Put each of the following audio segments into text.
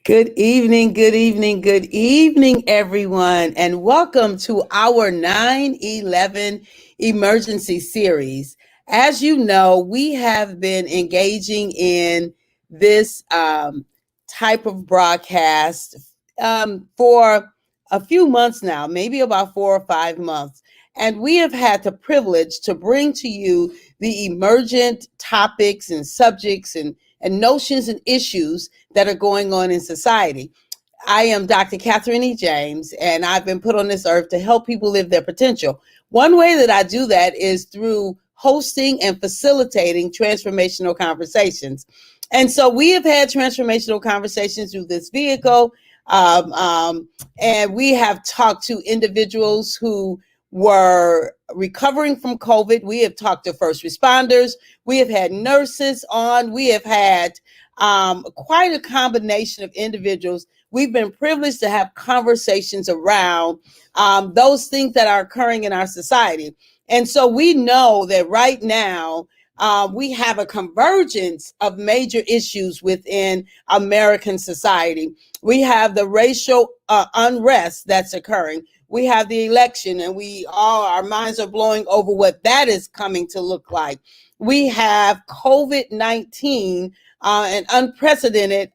Good evening, good evening, good evening, everyone, and welcome to our 9/11 emergency series. As you know, we have been engaging in this type of broadcast for a few months now, maybe about 4 or 5 months. And we have had the privilege to bring to you the emergent topics and subjects and notions and issues that are going on in society. I am Dr. Catherine E. James, and I've been put on this earth to help people live their potential. One way that I do that is through hosting and facilitating transformational conversations. And so we have had transformational conversations through this vehicle, um, um, and we have talked to individuals who were recovering from COVID. We have talked to first responders. We have had nurses on. We have had quite a combination of individuals. We've been privileged to have conversations around those things that are occurring in our society. And so we know that right now we have a convergence of major issues within American society. We have the racial unrest that's occurring. We have the election, and our minds are blowing over what that is coming to look like. We have COVID-19, an unprecedented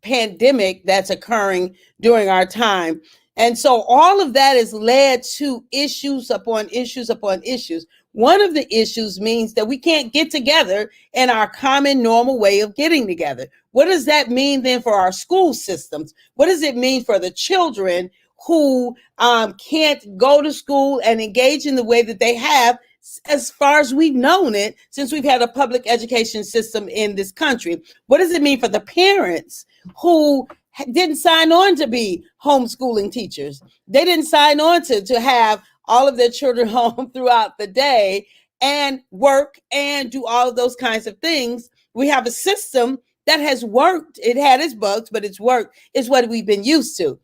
pandemic that's occurring during our time. And so all of that has led to issues upon issues upon issues. One of the issues means that we can't get together in our common normal way of getting together. What does that mean then for our school systems? What does it mean for the children who can't go to school and engage in the way that they have as far as we've known it since we've had a public education system in this country? What does it mean for the parents who didn't sign on to be homeschooling teachers? They didn't sign on to have all of their children home throughout the day and work and do all of those kinds of things. We have a system that has worked. It had its bugs, but it's worked. It's what we've been used to.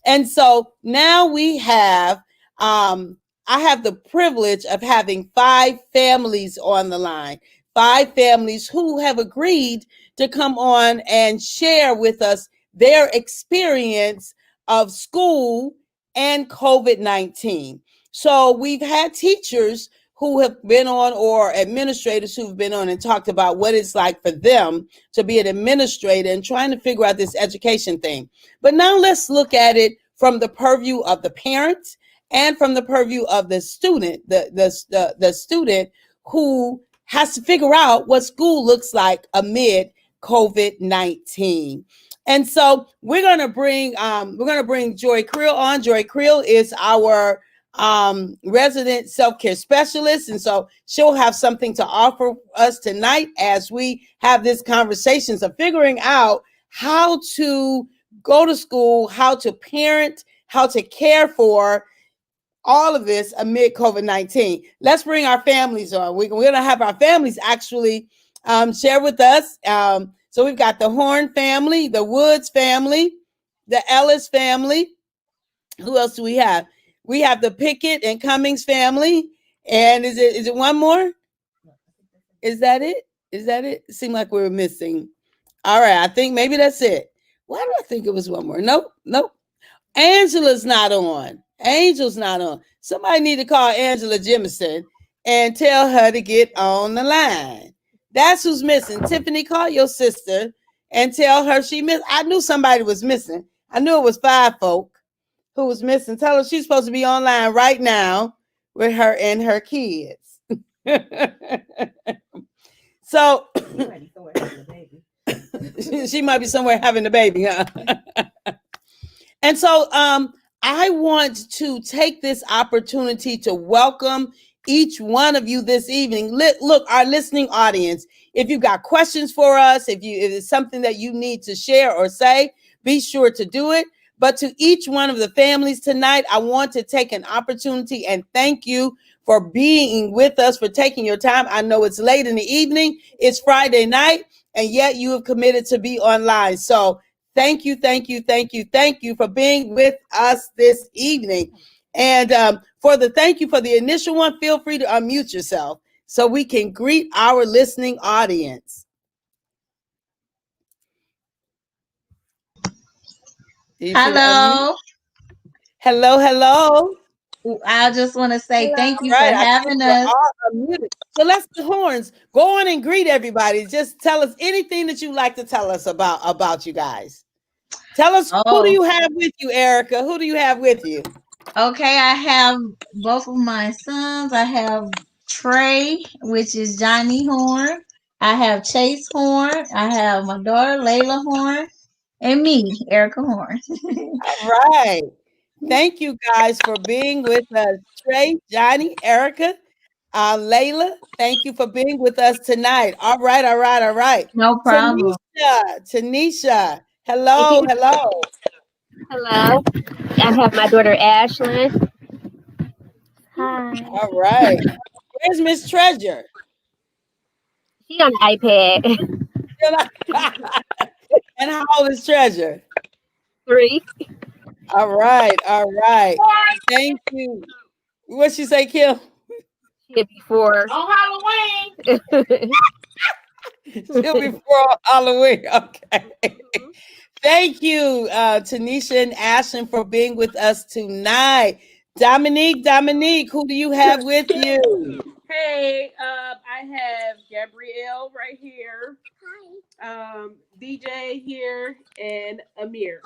And so now I have the privilege of having 5 families on the line, 5 families who have agreed to come on and share with us their experience of school and COVID-19. So we've had teachers who have been on, or administrators who've been on and talked about what it's like for them to be an administrator and trying to figure out this education thing. But now let's look at it from the purview of the parents and from the purview of the student, the student who has to figure out what school looks like amid COVID-19. And so we're gonna bring Joy Creel on. Joy Creel is our resident self-care specialist, and so she'll have something to offer us tonight as we have this conversations of figuring out how to go to school, how to parent, how to care for all of this amid COVID-19. Let's bring our families on. We're going to have our families actually share with us. So we've got the Horn family, the Woods family, the Ellis family. Who else do we have? We have the Pickett and Cummings family. And is it one more? Is that it? Is that it? It seemed like we were missing. All right, I think maybe that's it. Why do I think it was one more? Nope. Angela's not on. Angel's not on. Somebody need to call Angela Jemison and tell her to get on the line. That's who's missing. Tiffany, call your sister and tell her she missed. I knew somebody was missing. I knew it was 5 folk who was missing. Tell her she's supposed to be online right now with her and her kids. So she might be somewhere having the baby, huh? And so I want to take this opportunity to welcome each one of you this evening. Look, our listening audience, if you've got questions for us, if it's something that you need to share or say, be sure to do it. But to each one of the families tonight, I want to take an opportunity and thank you for being with us, for taking your time. I know it's late in the evening, it's Friday night, and yet you have committed to be online. So thank you for being with us this evening. And thank you for the initial one, feel free to unmute yourself so we can greet our listening audience. You should unmute. Hello. Hello, hello. I just want to say thank All you for right, I think having we're us. all unmuted. So let's the horns. Go on and greet everybody. Just tell us anything that you like to tell us about you guys. Tell us who do Oh, you have with you, Erica? Who do you have with you? okay. I have both of my sons. I have Trey, which is Johnny Horn. I have Chase Horn. I have my daughter Layla Horn, and me, Erica Horn. All right. Thank you guys for being with us. Trey, Johnny, Erica, Layla, thank you for being with us tonight. All right, all right, all right. No problem. Tanisha, hello, hello. Hello. I have my daughter Ashlyn. Hi. All right. Where's Miss Treasure? She on the iPad. And how old is Treasure? 3. All right, all right. Thank you. What she say, Kim? She'll be 4. On Halloween. She'll be for Halloween. Okay. Thank you, Tanisha and Ashton, for being with us tonight. Dominique, who do you have with you? Hey, I have Gabrielle right here. Hi. DJ here and Amir.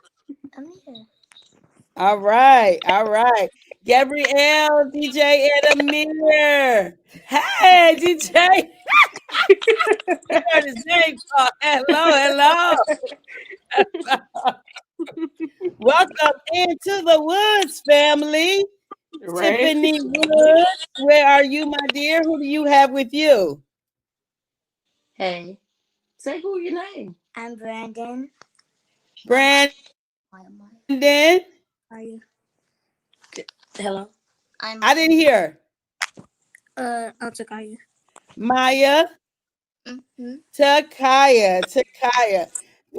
All right, all right. Gabrielle, DJ, and Amir. Hey, DJ. You heard his name called. Hello, hello. Welcome into the Woods family. Right. Tiffany Woods, where are you, my dear? Who do you have with you? Hey, say who your name. I'm Brandon. Brandon. Are you? Hello. I didn't hear. I'm Takaya. Maya. Mm-hmm. Takaya.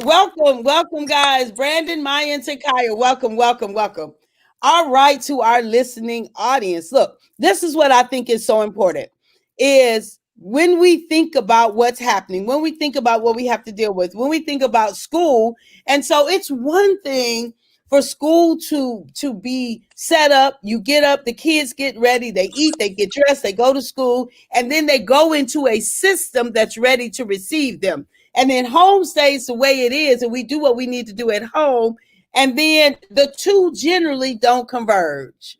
Welcome, guys. Brandon, Maya, and Takaya. Welcome. All right, to our listening audience. Look, this is what I think is so important is when we think about what's happening, when we think about what we have to deal with, when we think about school. And so it's one thing for school to be set up. You get up, the kids get ready, they eat, they get dressed, they go to school, and then they go into a system that's ready to receive them. And then home stays the way it is, and we do what we need to do at home. And then the two generally don't converge.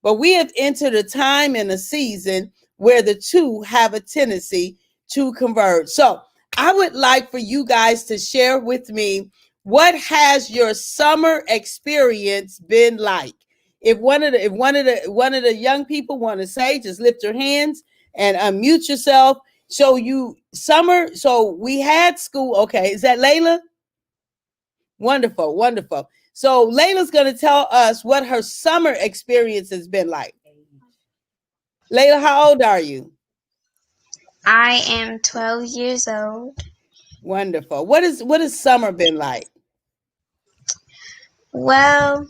But we have entered a time and a season where the two have a tendency to converge. So I would like for you guys to share with me, what has your summer experience been like? If one of the young people want to say, just lift your hands and unmute yourself. So we had school. Okay, is that Layla? Wonderful. So Layla's going to tell us what her summer experience has been like. Layla, how old are you? I am 12 years old. Wonderful. What has summer been like? Well,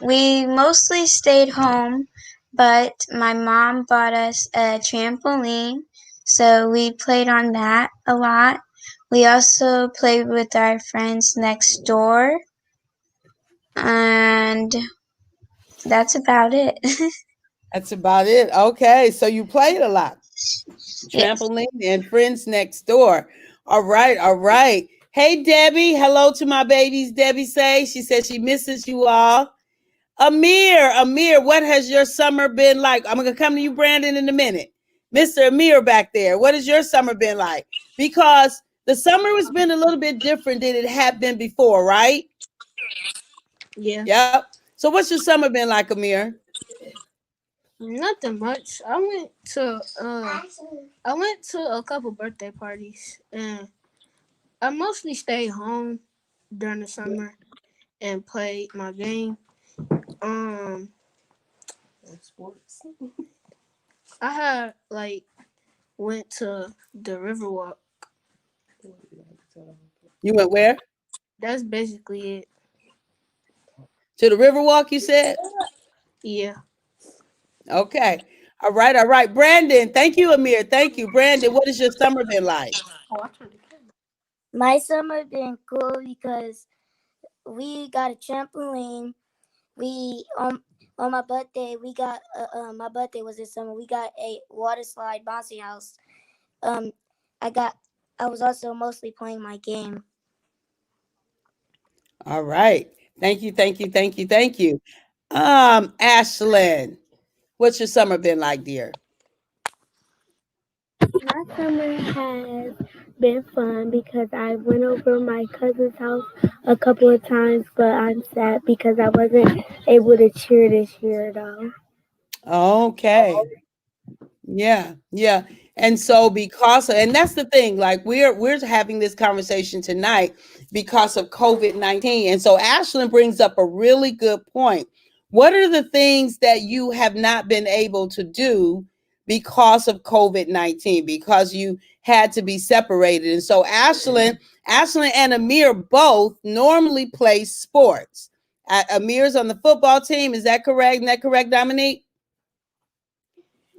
we mostly stayed home, but my mom bought us a trampoline, so we played on that a lot. We also played with our friends next door, and that's about it. That's about it. Okay, so you played a lot. Yes. Trampoline and friends next door. All right. Hey, Debbie. Hello to my babies. Debbie she says she misses you all. Amir, what has your summer been like? I'm going to come to you, Brandon, in a minute. Mr. Amir back there, what has your summer been like? Because the summer has been a little bit different than it had been before, right? Yeah. Yep. So what's your summer been like, Amir? Nothing much. I went to a couple birthday parties, and I mostly stayed home during the summer and played my game. Sports. I had went to the Riverwalk. You went where? That's basically it. To the Riverwalk, you said? Yeah. Okay. All right. Brandon, thank you, Amir. Thank you. Brandon, what has your summer been like? My summer been cool because we got a trampoline. We on my birthday we got my birthday was this summer. We got a water slide bouncy house. I was also mostly playing my game. All right. Thank you. Ashlyn, what's your summer been like, dear? My summer has been fun because I went over my cousin's house a couple of times, but I'm sad because I wasn't able to cheer this year though. Okay. Yeah. And so and that's the thing, like we're having this conversation tonight because of COVID-19. And so Ashlyn brings up a really good point. What are the things that you have not been able to do because of COVID-19, because you had to be separated? And so Ashlyn and Amir both normally play sports. Amir's on the football team. Is that correct? Isn't that correct, Dominique?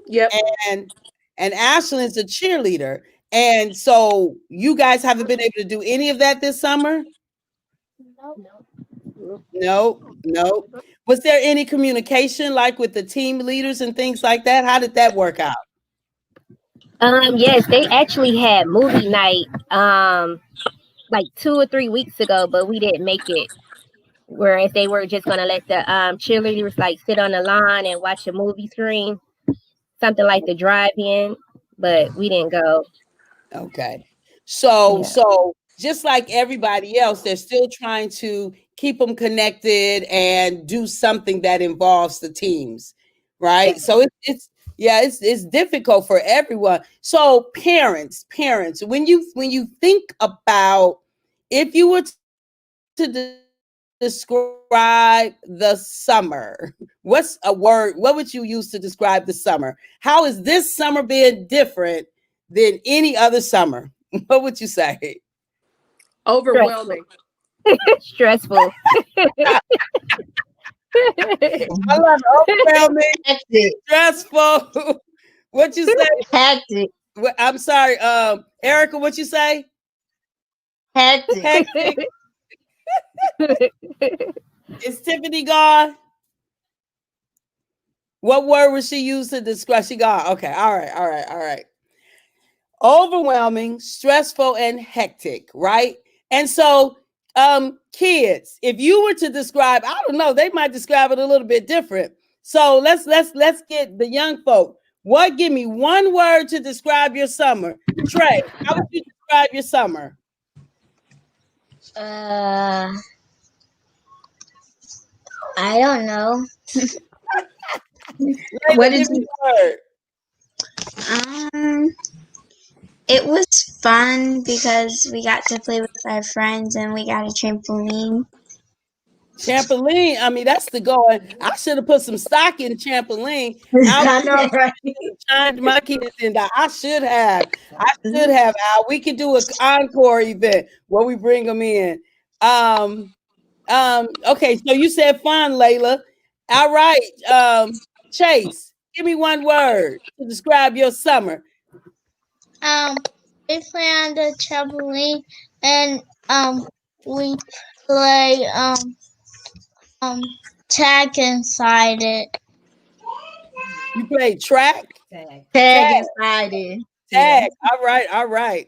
Yep. And Ashlyn's a cheerleader. And so you guys haven't been able to do any of that this summer? No. Was there any communication like with the team leaders and things like that? How did that work out? Yes, they actually had movie night like 2 or 3 weeks ago, but we didn't make it. Whereas they were just gonna let the cheerleaders like sit on the lawn and watch a movie screen, something like the drive-in, but we didn't go. Okay. So just like everybody else, they're still trying to keep them connected and do something that involves the teams, right? So it's difficult for everyone. So parents, when you think about, if you were to describe the summer, what's a word? What would you use to describe the summer? How is this summer being different than any other summer? What would you say? Overwhelming. Stressful. I love overwhelming, stressful. What you say? Hectic. I'm sorry, Erica. What you say? Hectic. Is Tiffany gone? What word would she use to describe? She gone. Okay. All right. Overwhelming, stressful, and hectic, right? And so, kids, if you were to describe, I don't know, they might describe it a little bit different. So let's get the young folk. Give me one word to describe your summer. Trey, how would you describe your summer? I don't know. What did you word? It was fun because we got to play with our friends and we got a trampoline. Trampoline. I mean, that's the goal. I should have put some stock in trampoline. I know, right? Turned my kids in that. I should have. We could do an encore event where we bring them in. Okay, so you said fun, Layla. All right. Chase, give me one word to describe your summer. We play on the trampoline and we play tag inside it. You play track? Tag inside it. Tag. All right.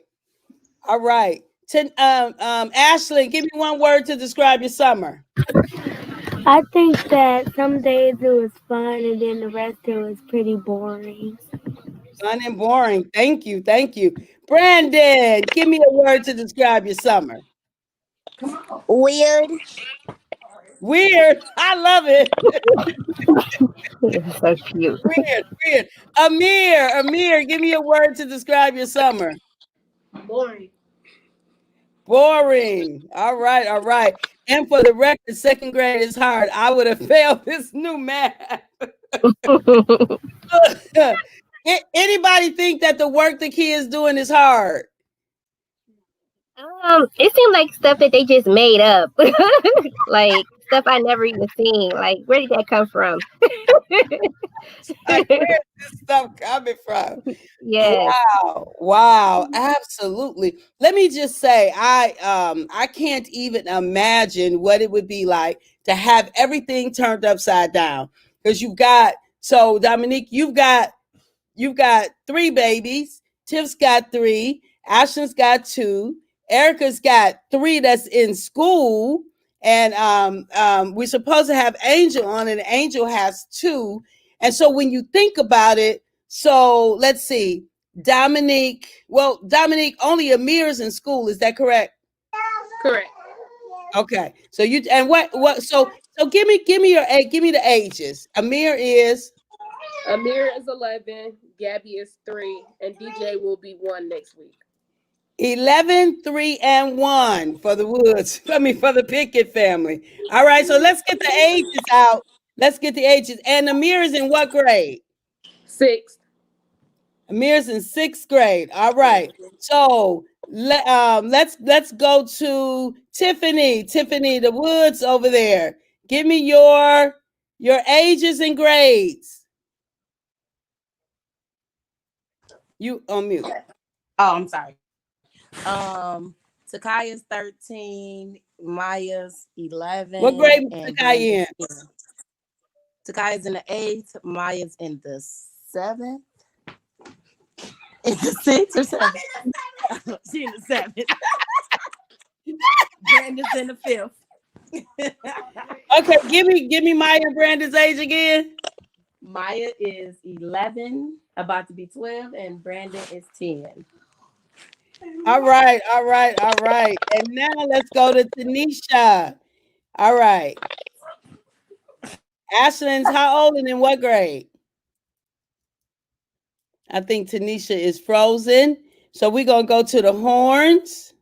Ashley, give me one word to describe your summer. I think that some days it was fun and then the rest it was pretty boring. Fun and boring. Thank you. Brandon, give me a word to describe your summer. Weird. I love it. It's so cute. Weird. Amir, give me a word to describe your summer. Boring. All right. And for the record, second grade is hard. I would have failed this new math. Anybody think that the work the kids doing is hard? It seemed like stuff that they just made up. Like stuff I never even seen. Like, where did that come from? Like, where is this stuff coming from. Yes. Wow, absolutely. Let me just say, I can't even imagine what it would be like to have everything turned upside down. Because so Dominique, you've got 3 babies. Tiff's got 3. Ashlyn's got 2. Erica's got 3 that's in school. And we're supposed to have Angel on, and Angel has 2. And so when you think about it, so let's see, Dominique, only Amir's in school. Is that correct? Correct. Okay. So give me the ages. Amir is is 11, Gabby is 3, and DJ will be 1 next week. 11, 3, and 1 for the Woods. For the Pickett family. All right, so let's get the ages out. Let's get the ages. And Amir is in what grade? 6th. Amir's in 6th grade. All right. So let's go to Tiffany. Tiffany, the Woods over there. Give me your ages and grades. You on mute. Oh, I'm sorry. Takaya's 13, Maya's 11. What grade was Takaya in? Takaya's in the 8th, Maya's in the 7th. In the 6th or 7th? She's in the 7th. Brandon's in the 5th. Okay, give me Maya and Brandon's age again. Maya is 11, about to be 12, and Brandon is 10. All right. And now let's go to Tanisha. All right. Ashlyn's how old and in what grade? I think Tanisha is frozen. So we're going to go to the horns.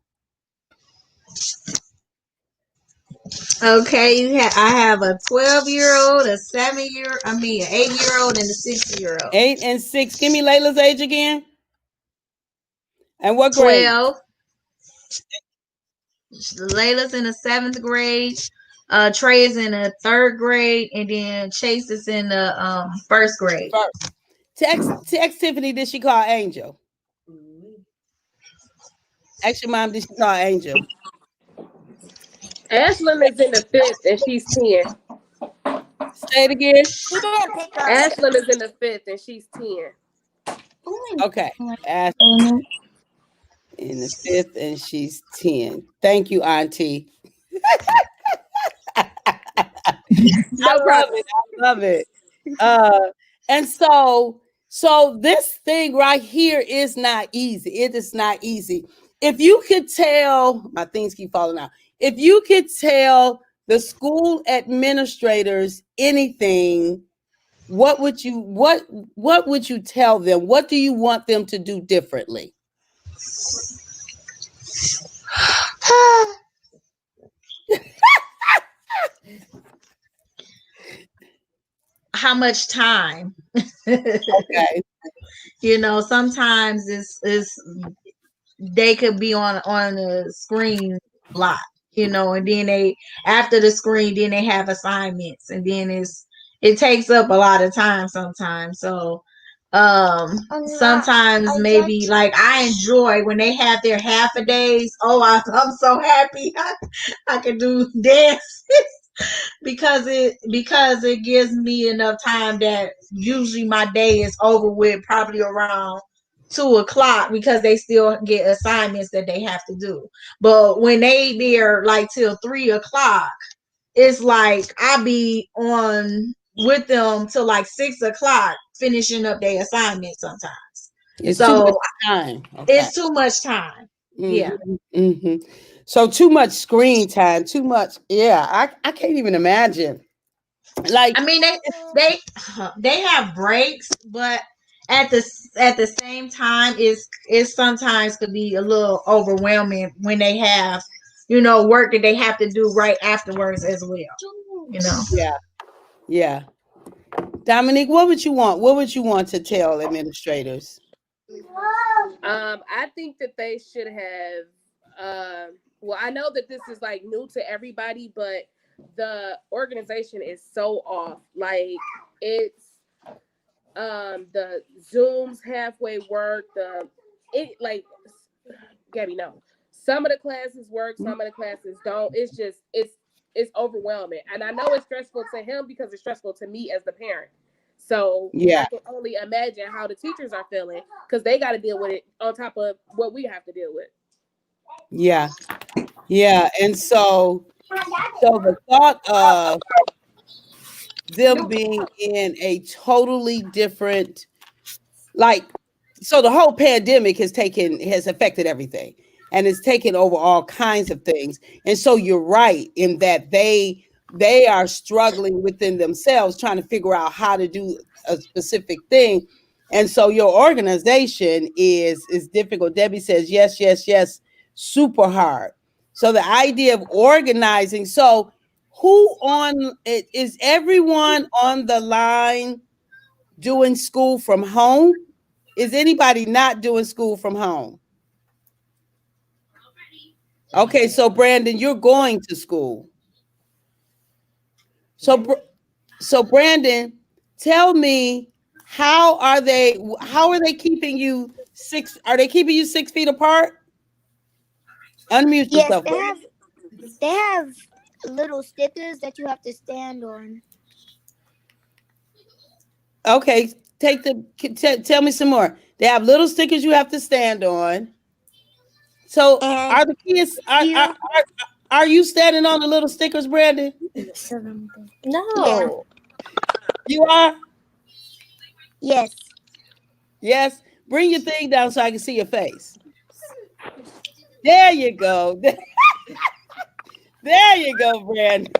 Okay, I have a 12-year-old, a 8-year-old, and a 6-year-old. 8 and 6. Give me Layla's age again. And what grade? 12. Layla's in the 7th grade. Trey is in the 3rd grade, and then Chase is in the 1st grade. Text Tiffany, did she call Angel? Ask your mom, did she call Angel? Ashlyn is in the 5th, and she's 10. Say it again. Ashlyn is in the 5th, and she's 10. Okay. Ashlyn in the 5th, and she's 10. Thank you, Auntie. I love it. And so this thing right here is not easy. It is not easy. If you could tell, my things keep falling out. If you could tell the school administrators anything, what would you tell them? What do you want them to do differently? How much time? Okay. Sometimes it's they could be on a screen a lot, and then after the screen, then they have assignments, and then it takes up a lot of time sometimes. So sometimes maybe like I enjoy when they have their half a days. Oh, I'm so happy I can do dance because it gives me enough time that usually my day is over with probably around 2:00 because they still get assignments that they have to do. But when they're like till 3:00, it's like I be on with them till like 6:00, finishing up their assignments sometimes. It's too much time. Okay. It's too much time. Mm-hmm. Yeah. Mm-hmm. So too much screen time, too much. Yeah, I can't even imagine. Like, I mean, they have breaks, but at the same time, it sometimes could be a little overwhelming when they have, work that they have to do right afterwards as well. Yeah. Dominique, what would you want? What would you want to tell administrators? I think that they should have. Well, I know that this is like new to everybody, but the organization is so off. Like The Zooms halfway work. Gabby, no. Some of the classes work, some of the classes don't. It's overwhelming. And I know it's stressful to him because it's stressful to me as the parent. So Yeah. I can only imagine how the teachers are feeling because they got to deal with it on top of what we have to deal with. Yeah. Yeah. And so the thought of them being in a totally different, like, so the whole pandemic has affected everything, and it's taken over all kinds of things. And so you're right in that they are struggling within themselves trying to figure out how to do a specific thing. And so your organization is difficult. Debbie says yes, yes, yes, super hard. So the idea of organizing, so who on it is everyone on the line doing school from home? Is anybody not doing school from home? Okay, so Brandon, you're going to school. So Brandon, tell me, how are they keeping you six? Are they keeping you 6 feet apart? Unmute Yes, yourself. they have little stickers that you have to stand on. Okay, tell me some more. They have little stickers you have to stand on. So And are the kids are you standing on the little stickers, Brandon? No. Yeah. You are? Yes. Yes. Bring your thing down so I can see your face. There you go. There you go, Brandon.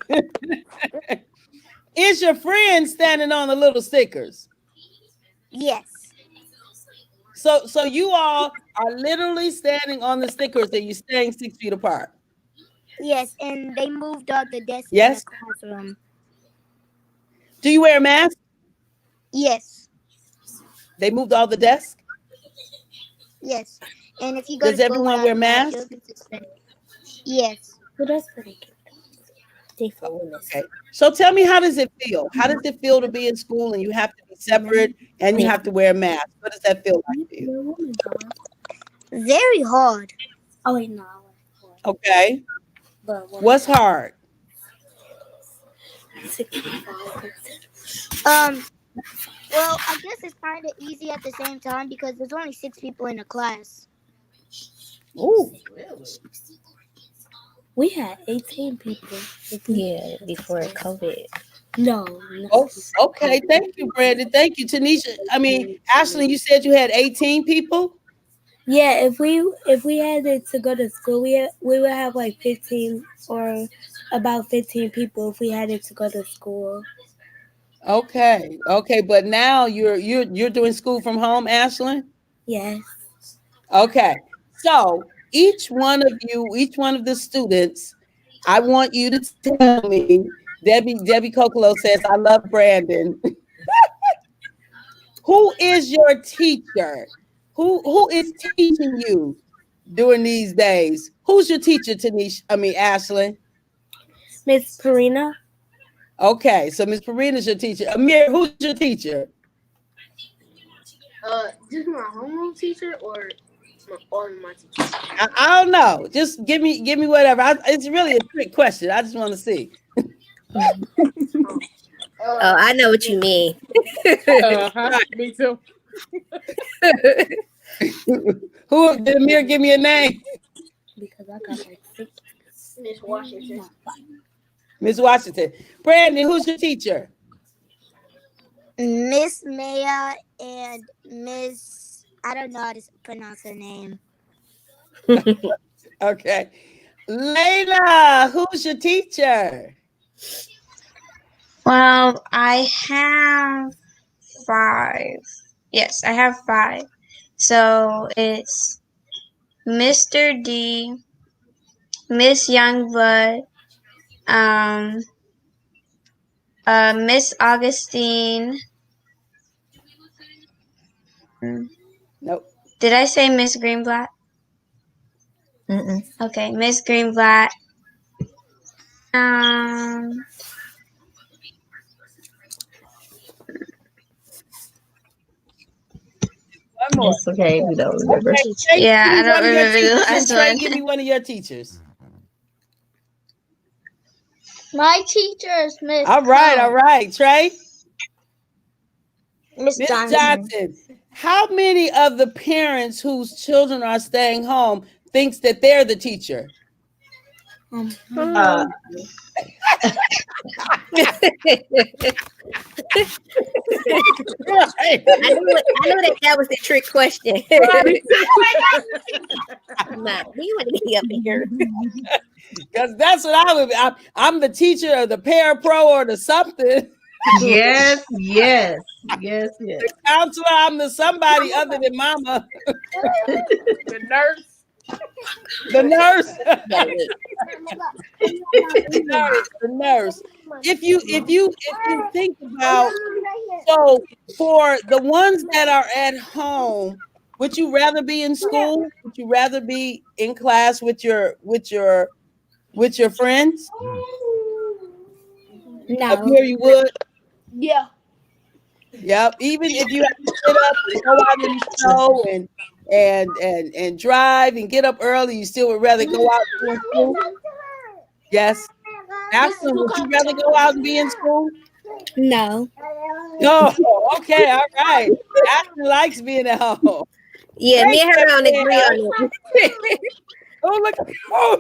Is your friend standing on the little stickers? Yes. So you all are literally standing on the stickers and you're staying 6 feet apart. Yes, and they moved all the desks Yes. in the classroom. Do you wear a mask? Yes. They moved all the desks? Yes. And if you go Does to school everyone without wear a mask, masks? you'll get suspended. Yes. Okay. So tell me, how does it feel? How does it feel to be in school and you have to be separate and you have to wear a mask? What does that feel like to you? Very hard. Oh wait, no. Okay. What's hard? Well, I guess it's kind of easy at the same time because there's only 6 people in the class. Ooh. We had 18 people. Yeah, before COVID. No. Oh, okay. Thank you, Brandon. Thank you, Tanisha. Ashley, you said you had 18 people? Yeah, if we had it to go to school, we would have like 15 or about 15 people if we had it to go to school. Okay. Okay, but now you're doing school from home, Ashley? Yes. Okay. So each one of the students, I want you to tell me, Debbie Kokolo says, I love Brandon. Who is your teacher? Who is teaching you during these days? Who's your teacher, Ashley? Miss Perina. Okay, so Miss Perina is your teacher. Amir, who's your teacher? Just my homeroom teacher or my teacher? I don't know. Just give me whatever. It's really a trick question. I just want to see. Oh, I know what you mean. Me too. Who did Amir give me a name? Because I got like 6. Miss Washington. Miss Washington. Brandon, who's your teacher? Miss Maya and Miss, I don't know how to pronounce her name. Okay. Layla, who's your teacher? Well, I have 5. Yes, I have 5. So it's Mr. D, Miss Youngblood, Miss Augustine. Nope. Did I say Miss Greenblatt? Mm-mm. Okay, Miss Greenblatt. more. It's okay if you don't remember. Okay, Trey, Yeah, give me I don't one of your remember the teachers, and last Trey, one. give me one of your teachers. My teacher is Miss. All right, Trey. Miss Miss Johnson. Johnson, how many of the parents whose children are staying home thinks that they're the teacher? Uh, Right. I knew that was the trick question. Nah, you want to be up in here. Because that's what I would. I'm the teacher or the parapro or the something. yes. The counselor. I'm the somebody other than mama. The nurse. The nurse. Yeah, wait. The nurse. If you think about, so for the ones that are at home, would you rather be in school? Would you rather be in class with your friends? No. Up here you would. Yeah. Yep. Even if you have to get up and go out in the snow and drive and get up early, you still would rather go out and be in school? Yes. Ashley, would you rather go out and be in school? No. No. Okay. All right. Ashley likes being at home. Yeah, me and her don't agree on it. Oh,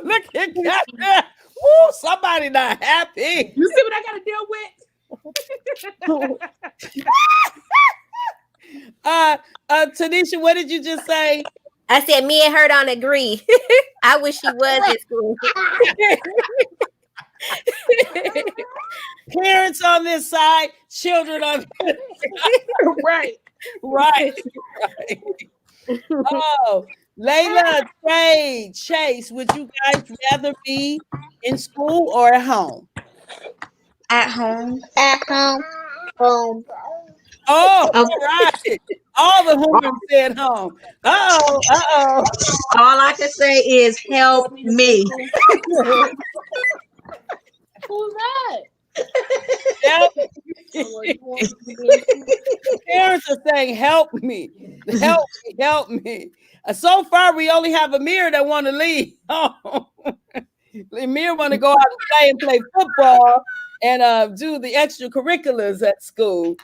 look at that. Woo, somebody not happy. You see what I got to deal with? Tanisha, what did you just say? I said me and her don't agree. I wish she was in school. Parents on this side, children on this side. Right. Oh, Layla, Trey, Chase, would you guys rather be in school or at home? At home. At home. Home. Oh, all right. All the homework said home. Uh-oh. all I can say is help me. Who's that? Help. Parents are saying, help me. Help me. So far, we only have Amir that want to leave. Amir want to go out and play football and do the extracurriculars at school.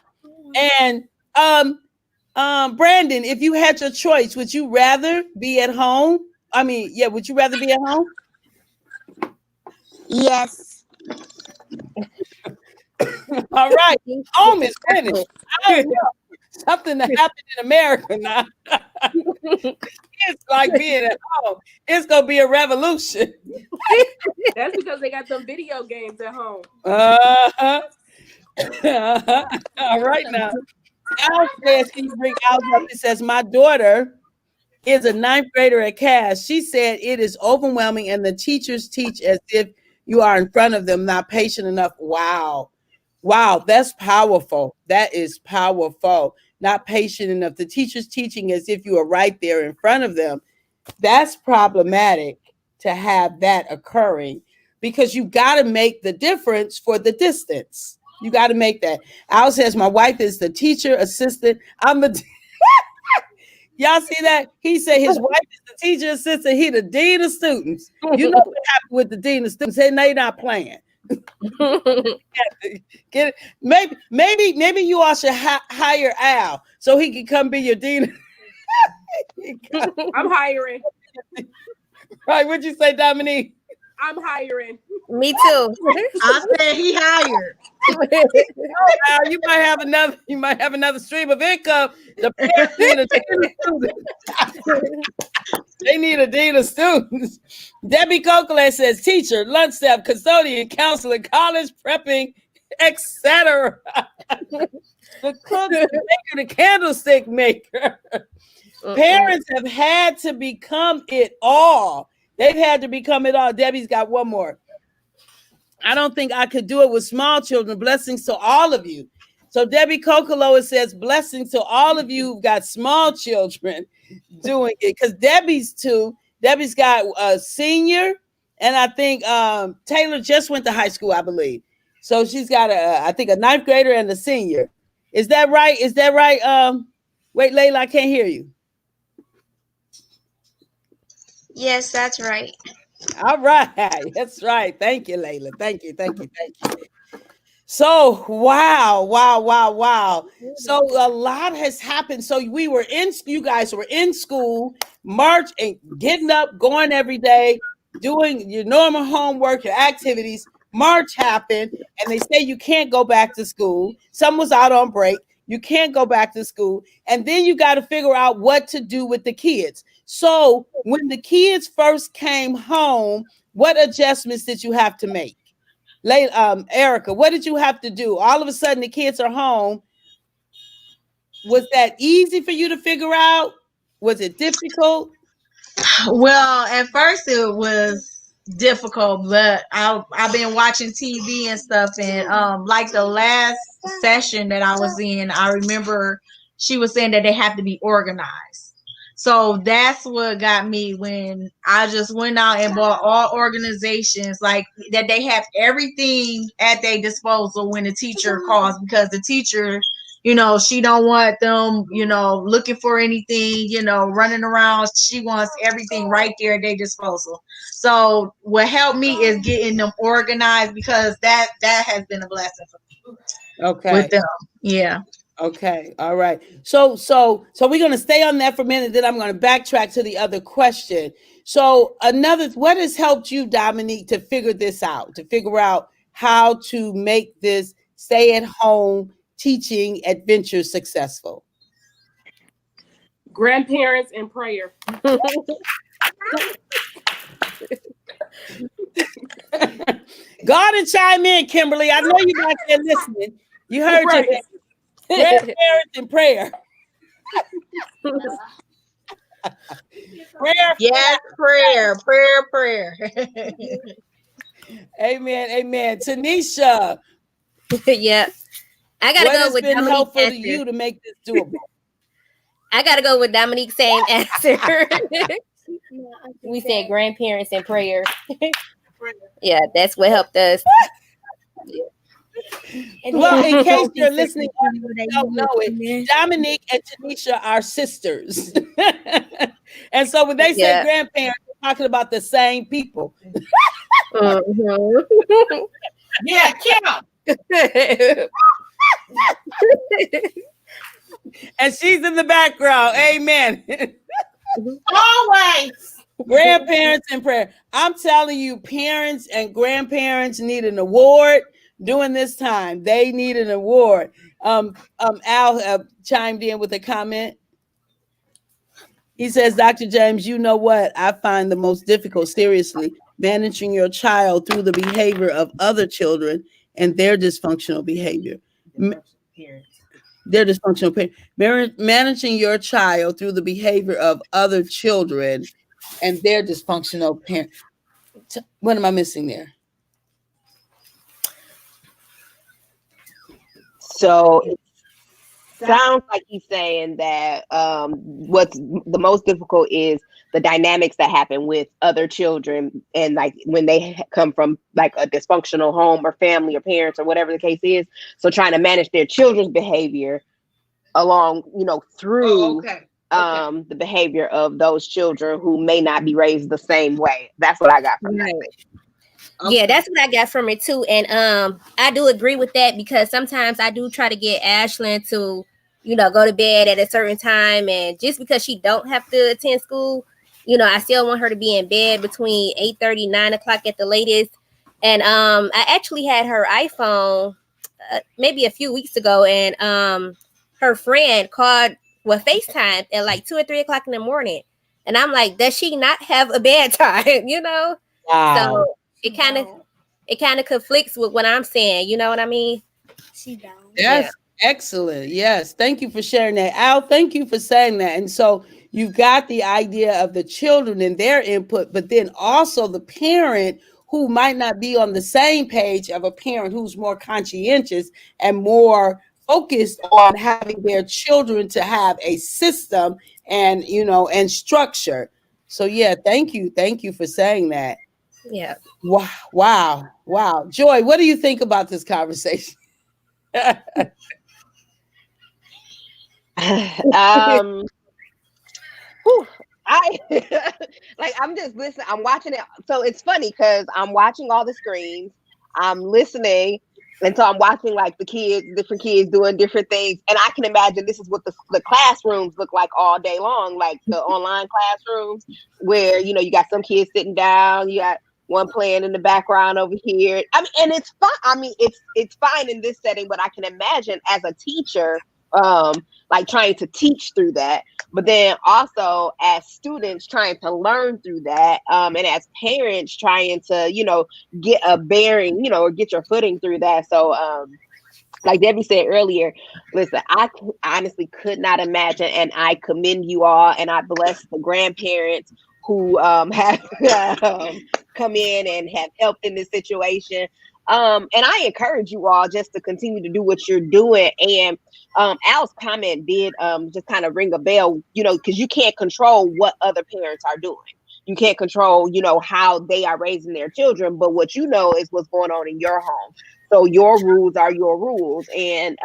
And Brandon, if you had your choice, would you rather be at home? Would you rather be at home? Yes. All right. Home is finished. I don't know. Something that happened in America now. It's like being at home. It's going to be a revolution. That's because they got some video games at home. All right now. Al says, can you bring Al up? It says, my daughter is a 9th grader at Cass. She said it is overwhelming and the teachers teach as if you are in front of them, not patient enough. Wow, that's powerful. That is powerful. Not patient enough. The teacher's teaching as if you are right there in front of them. That's problematic to have that occurring because you got to make the difference for the distance. You got to make that. Al says, my wife is the teacher assistant. I'm the y'all see that? He said his wife is the teacher assistant. He the dean of students. You know what happened with the dean of students? They not playing. Get it? Maybe you all should hire Al so he can come be your dean. I'm hiring. Right? What'd you say, Dominique? I'm hiring. Me too. I said he hired. Al, you might have another stream of income. The parents need a dean of students. They need a dean of students. Debbie Cocolet says teacher, lunch staff, custodian, counselor, college prepping, etc. The cook, the maker, the candlestick maker. Parents have had to become it all. They've had to become it all. Debbie's got one more. I don't think I could do it with small children. Blessings to all of you. So Debbie Cocoloa says, blessings to all of you who've got small children doing it. Because Debbie's got a senior, and I think Taylor just went to high school, I believe. So she's got I think a 9th grader and a senior. Is that right? Wait, Layla, I can't hear you. Yes, that's right. All right. That's right. Thank you, Layla. Thank you. So, wow. So a lot has happened. So you guys were in school, March and getting up, going every day, doing your normal homework, your activities. March happened, and they say you can't go back to school. Some was out on break. You can't go back to school. And then you got to figure out what to do with the kids. So when the kids first came home, what adjustments did you have to make? Erica, what did you have to do? All of a sudden, the kids are home. Was that easy for you to figure out? Was it difficult? Well, at first it was difficult, but I've been watching TV and stuff, and like the last session that I was in, I remember she was saying that they have to be organized. So that's what got me when I just went out and bought all organizations, like that they have everything at their disposal when the teacher calls, because the teacher, she don't want them, looking for anything, running around. She wants everything right there at their disposal. So what helped me is getting them organized, because that has been a blessing for me. Okay. With them. Yeah. Okay. All right. So we're going to stay on that for a minute. Then I'm going to backtrack to the other question. So what has helped you, Dominique, to figure this out, to figure out how to make this stay at home teaching adventure successful? Grandparents and prayer. God and chime in, Kimberly. I know you guys there listening. You heard your grandparents and prayer. Prayer. Yes, prayer. Amen. Tanisha. Yeah. I gotta go with Dominique. What has been helpful answer to you to make this doable? I gotta go with Dominique's same answer. We said grandparents and prayer. Yeah, that's what helped us. Well, in case you're listening, you don't know it, Dominique and Tanisha are sisters. And so when they say grandparents, they're talking about the same people. Yeah, Kim. And she's in the background. Amen. Always. Grandparents in prayer. I'm telling you, parents and grandparents need an award during this time. They need an award. Al chimed in with a comment. He says, Dr. James, you know what I find the most difficult, seriously, managing your child through the behavior of other children and their dysfunctional behavior. Their dysfunctional parents. Managing your child through the behavior of other children and their dysfunctional parents. What am I missing there? So it sounds like he's saying that what's the most difficult is the dynamics that happen with other children, and like when they come from like a dysfunctional home or family or parents or whatever the case is. So trying to manage their children's behavior along, through the behavior of those children who may not be raised the same way. That's what I got from that. Yeah, that's what I got from it too. And I do agree with that, because sometimes I do try to get Ashlyn to, go to bed at a certain time. And just because she don't have to attend school, I still want her to be in bed between 8:30, 9 o'clock at the latest. And I actually had her iPhone maybe a few weeks ago, and her friend called, FaceTime at like 2 or 3 o'clock in the morning. And I'm like, does she not have a bedtime? Wow. So it kind of conflicts with what I'm saying. You know what I mean? She down. Yes. Yeah. Excellent. Yes. Thank you for sharing that. Al, thank you for saying that. And so you've got the idea of the children and their input, but then also the parent who might not be on the same page of a parent who's more conscientious and more focused on having their children to have a system and, and structure. So yeah, thank you. Thank you for saying that. Yeah. Wow. Joy, what do you think about this conversation? I like I'm just listening. I'm watching it. So it's funny because I'm watching all the screens. I'm listening. And so I'm watching like the kids, different kids doing different things. And I can imagine this is what the classrooms look like all day long, like the online classrooms where, you know, you got some kids sitting down, you got one playing in the background over here. I mean, and it's fine. I mean, it's fine in this setting, but I can imagine as a teacher, like trying to teach through that, but then also as students trying to learn through that, and as parents trying to, you know, get a bearing, you know, or get your footing through that. So, like Debbie said earlier, listen, I honestly could not imagine, and I commend you all, and I bless the grandparents who have come in and have helped in this situation. And I encourage you all just to continue to do what you're doing. And Al's comment did just kind of ring a bell, you know, because you can't control what other parents are doing. You can't control, you know, how they are raising their children. But what you know is what's going on in your home. So your rules are your rules. And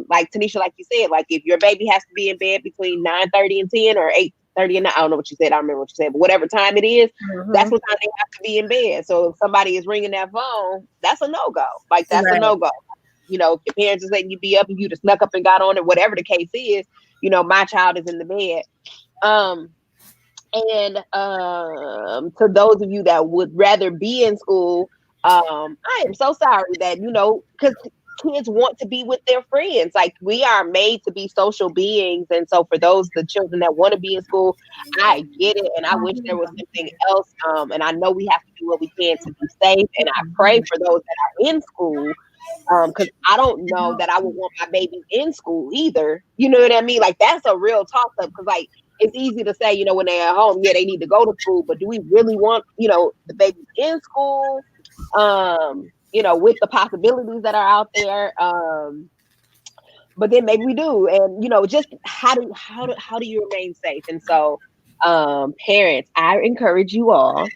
like Tanisha, like you said, like if your baby has to be in bed between 9:30 and 10 or 8:30 and 9, I don't know what you said. I don't remember what you said, but whatever time it is, that's what time they have to be in bed. So if somebody is ringing that phone, that's a no-go. Like that's a no-go. You know, if your parents is letting you be up and you just snuck up and got on it, whatever the case is, you know, my child is in the bed. And to those of you that would rather be in school, I am so sorry that, you know, because kids want to be with their friends. Like we are made to be social beings. And so for the children that want to be in school, I get it. And I wish there was something else. And I know we have to do what we can to be safe. And I pray for those that are in school. Because I don't know that I would want my baby in school either. You know what I mean? Like that's a real toss up, because like it's easy to say, you know, when they're at home, yeah, they need to go to school, but do we really want, you know, the baby in school? You know, with the possibilities that are out there. But then maybe we do. And, you know, just how do you remain safe? And so parents, I encourage you all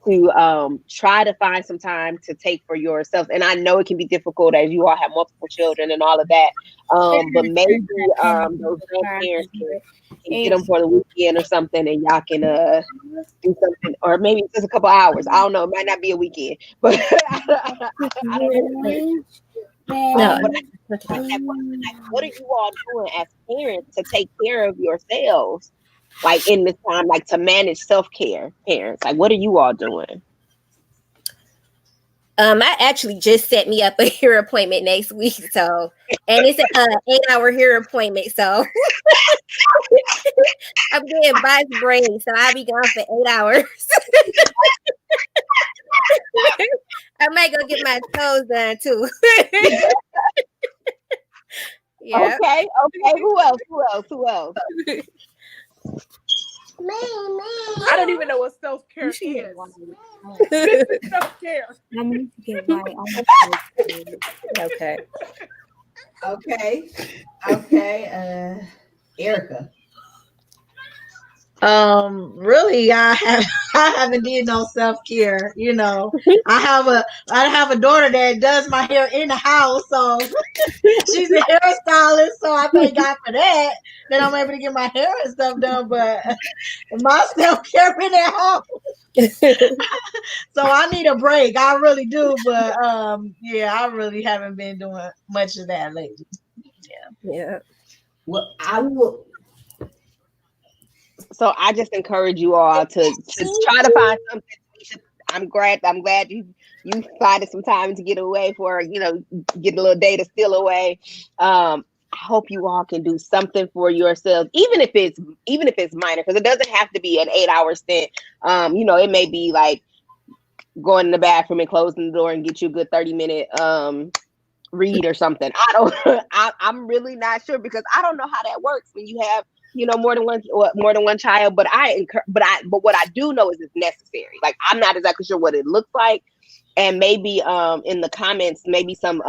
to try to find some time to take for yourselves. And I know it can be difficult as you all have multiple children and all of that. But maybe those grandparents can get them for the weekend or something, and y'all can do something, or maybe just a couple hours. I don't know. It might not be a weekend, but I don't know. What are you all doing as parents to take care of yourselves? Like in this time, like to manage self-care, parents, like what are you all doing? I actually just set me up a hair appointment next week, so, and it's an 8-hour hair appointment, so I'm getting vice braid, so I'll be gone for 8 hours. I might go get my toes done too. Yeah. Okay. Who else? I don't even know what self-care is. Self-care. Okay. Erica. Really, I haven't did no self-care. You know, I have a daughter that does my hair in the house, so she's a hairstylist. So I thank God for that. Then I'm able to get my hair and stuff done. But my self-care been at home, so I need a break. I really do. But yeah, I really haven't been doing much of that lately. Yeah. Well, I will. So I just encourage you all to try to find something. I'm glad you finding some time to get away for, you know, get a little day to steal away. I hope you all can do something for yourselves, even if it's minor, because it doesn't have to be an 8-hour stint. You know, it may be like going in the bathroom and closing the door and get you a good 30-minute read or something. I'm really not sure, because I don't know how that works when you have, you know, more than one child. But what I do know is it's necessary. Like I'm not exactly sure what it looks like, and maybe in the comments, maybe some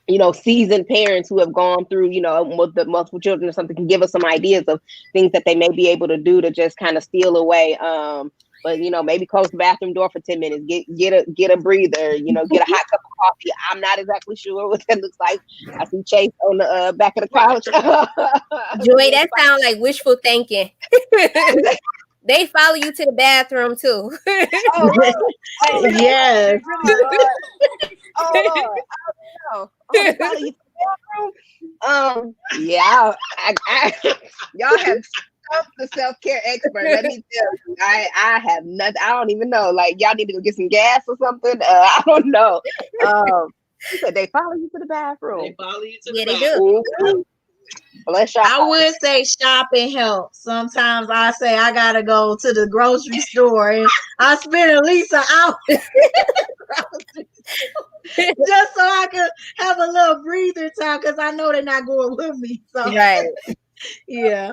you know, seasoned parents who have gone through, you know, with the multiple children or something can give us some ideas of things that they may be able to do to just kind of steal away But maybe close the bathroom door for 10 minutes. Get a breather. Get a hot cup of coffee. I'm not exactly sure what that looks like. I see Chase on the back of the couch. Joy, that sounds like wishful thinking. They follow you to the bathroom too. Yes. Oh, they follow you to the bathroom. Yeah, y'all have the self-care expert. Let me tell you, I have nothing. I don't even know. Like, y'all need to go get some gas or something. I don't know. She said they follow you to the bathroom. They follow you to the Yeah, they bathroom. do. Bless y'all. I would say shopping helps. Sometimes I say I gotta go to the grocery store and I spend at least an hour just so I can have a little breather time because I know they're not going with me. So Right. yeah.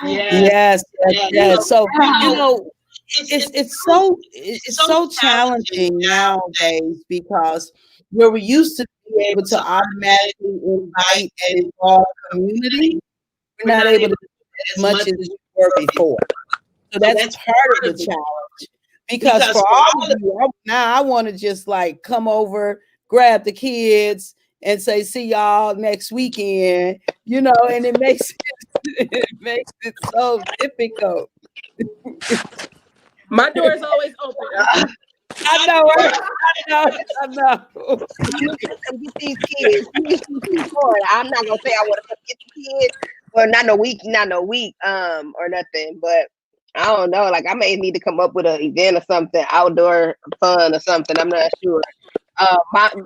Yes. So it's so challenging nowadays because where we used to be able to automatically invite and involve community, we're not able to do as much as we were before. So that's part of the challenge. Because for all of you, now I want to just like come over, grab the kids, and say, see y'all next weekend, and it makes it so difficult. My door is always open. I know. Get these kids. I'm not gonna say I want to get the kids, or not no week, or nothing. But I don't know. Like, I may need to come up with an event or something, outdoor fun or something. I'm not sure.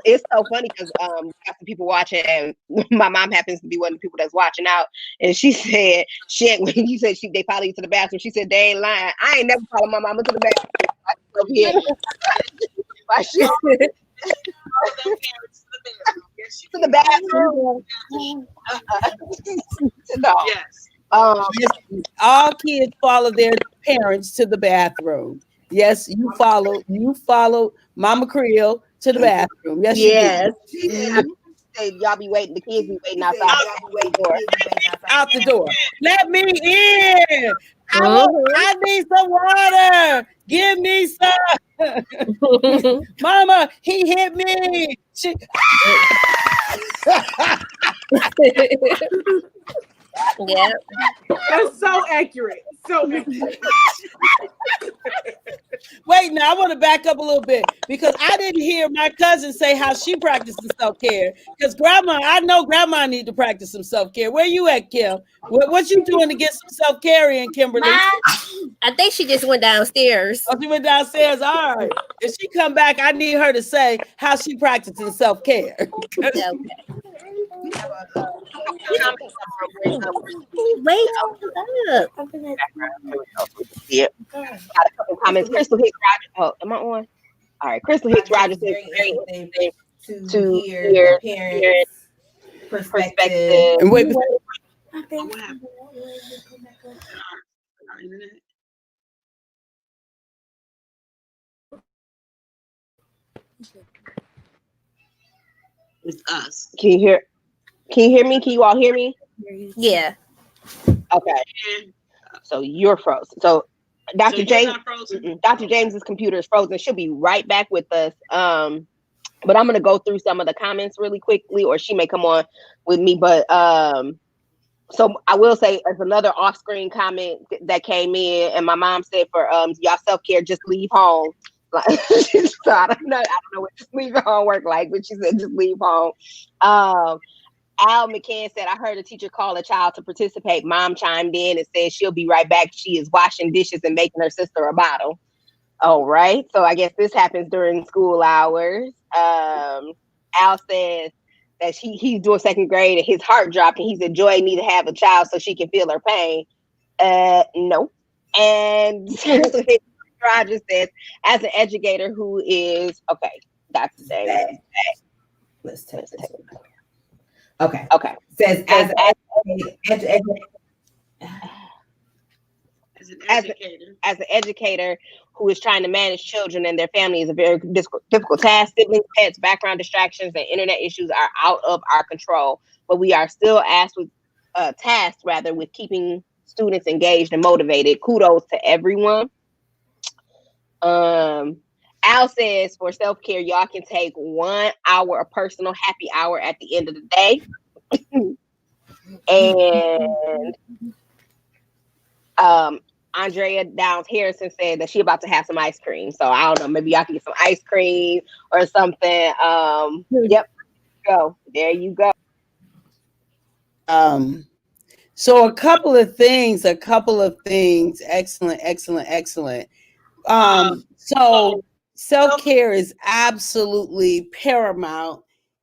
It's so funny because got some people watching, and my mom happens to be one of the people that's watching out. And she said, when you said they follow you to the bathroom, she said they ain't lying. I ain't never followed my mama to the bathroom. Over here. To the bathroom. No. Yes. All kids follow their parents to the bathroom. Yes, you follow Mama Creel to the bathroom. Yes, you do. Y'all be waiting. The kids be waiting outside. Out the door. Let me in. I need some water. Give me some. Mama, he hit me. Yeah. That's so accurate. So accurate. Wait, now I want to back up a little bit because I didn't hear my cousin say how she practices self-care. Because I know grandma need to practice some self-care. Where you at, Kim? What you doing to get some self-care in, Kimberly? I think she just went downstairs. Oh, she went downstairs. All right. If she come back, I need her to say how she practicing self-care. Okay. Wait up. Yeah. Got a couple comments. Crystal Hicks Rogers. Oh, am I on? All right. Crystal Hicks Rogers says to hear parents' perspective. And wait. It's us. Can you hear me? Can you all hear me? Yeah. Okay. So you're frozen. So Dr. James's computer is frozen. She'll be right back with us. But I'm gonna go through some of the comments really quickly, or she may come on with me. But so I will say, as another off-screen comment that came in, and my mom said for y'all self-care, just leave home. Like, so I don't know what just leave home work like, but she said just leave home. Al McCann said, I heard a teacher call a child to participate. Mom chimed in and said she'll be right back. She is washing dishes and making her sister a bottle. All right. So I guess this happens during school hours. Al says that he's doing second grade and his heart dropped, and he said Joy need to have a child so she can feel her pain. No. And Roger says, as an educator who is Dr. Davis. Let's take this. Okay. Says as an educator who is trying to manage children and their family is a very difficult task. Siblings, pets, background distractions, and internet issues are out of our control, but we are still tasked with keeping students engaged and motivated. Kudos to everyone. Al says for self-care, y'all can take 1 hour of personal happy hour at the end of the day. And Andrea Downs Harrison said that she about to have some ice cream. So I don't know, maybe y'all can get some ice cream or something. Yep, go. There you go. So a couple of things. Excellent. So self-care is absolutely paramount.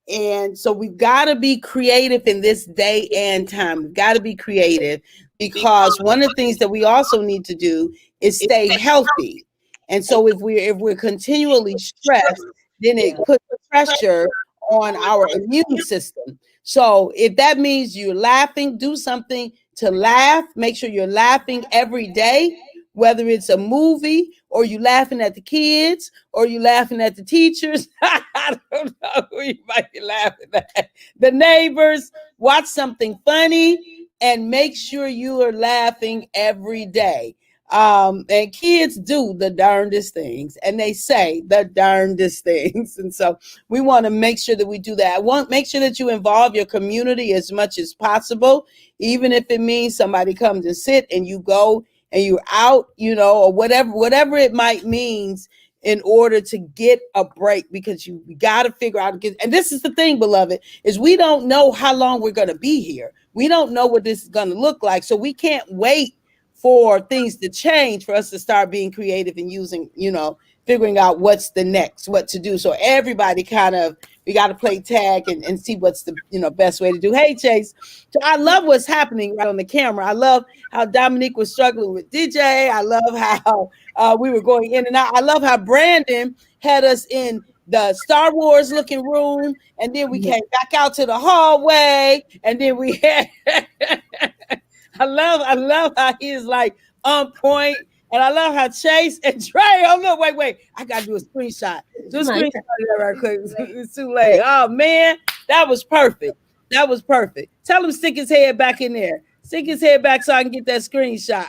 And so we've got to be creative in this day and time. We've got to be creative because one of the things that we also need to do is stay healthy. And so if we're continually stressed, then it puts pressure on our immune system. So if that means you're laughing, do something to laugh. Make sure you're laughing every day, whether it's a movie or you laughing at the kids or you laughing at the teachers. I don't know who you might be laughing at. The neighbors. Watch something funny and make sure you are laughing every day. And kids do the darndest things, and they say the darndest things. And so we want to make sure that we do that. Make sure that you involve your community as much as possible, even if it means somebody comes and sit and you go and you're out, or whatever it might means in order to get a break, because you got to figure out. And this is the thing, beloved, is we don't know how long we're going to be here. We don't know what this is going to look like. So we can't wait for things to change for us to start being creative and using, figuring out what's the next, what to do. So everybody we got to play tag and see what's the, best way to do. Hey, Chase. So I love what's happening right on the camera. I love how Dominique was struggling with DJ. I love how we were going in and out. I love how Brandon had us in the Star Wars looking room. And then we came back out to the hallway. And then we had, I love how he's like on point. And I love how Chase and Trey, wait. I got to do a screenshot. Do a screenshot of that right quick. It's too late. Oh, man, that was perfect. Tell him to stick his head back in there. Stick his head back so I can get that screenshot.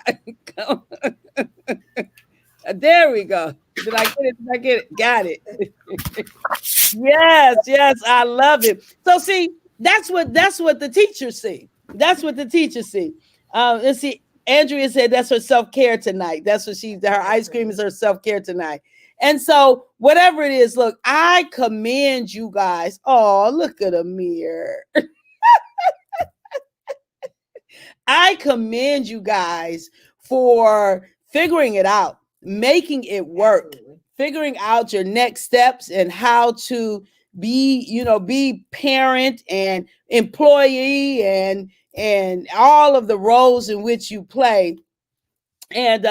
There we go. Did I get it? Got it. Yes, I love it. So see, that's what the teachers see. Let's see. Andrea said that's her self-care tonight. That's what her ice cream is her self-care tonight. And so whatever it is, look, I commend you guys. Oh, look at Amir. I commend you guys for figuring it out, making it work, figuring out your next steps and how to be parent and employee and all of the roles in which you play. And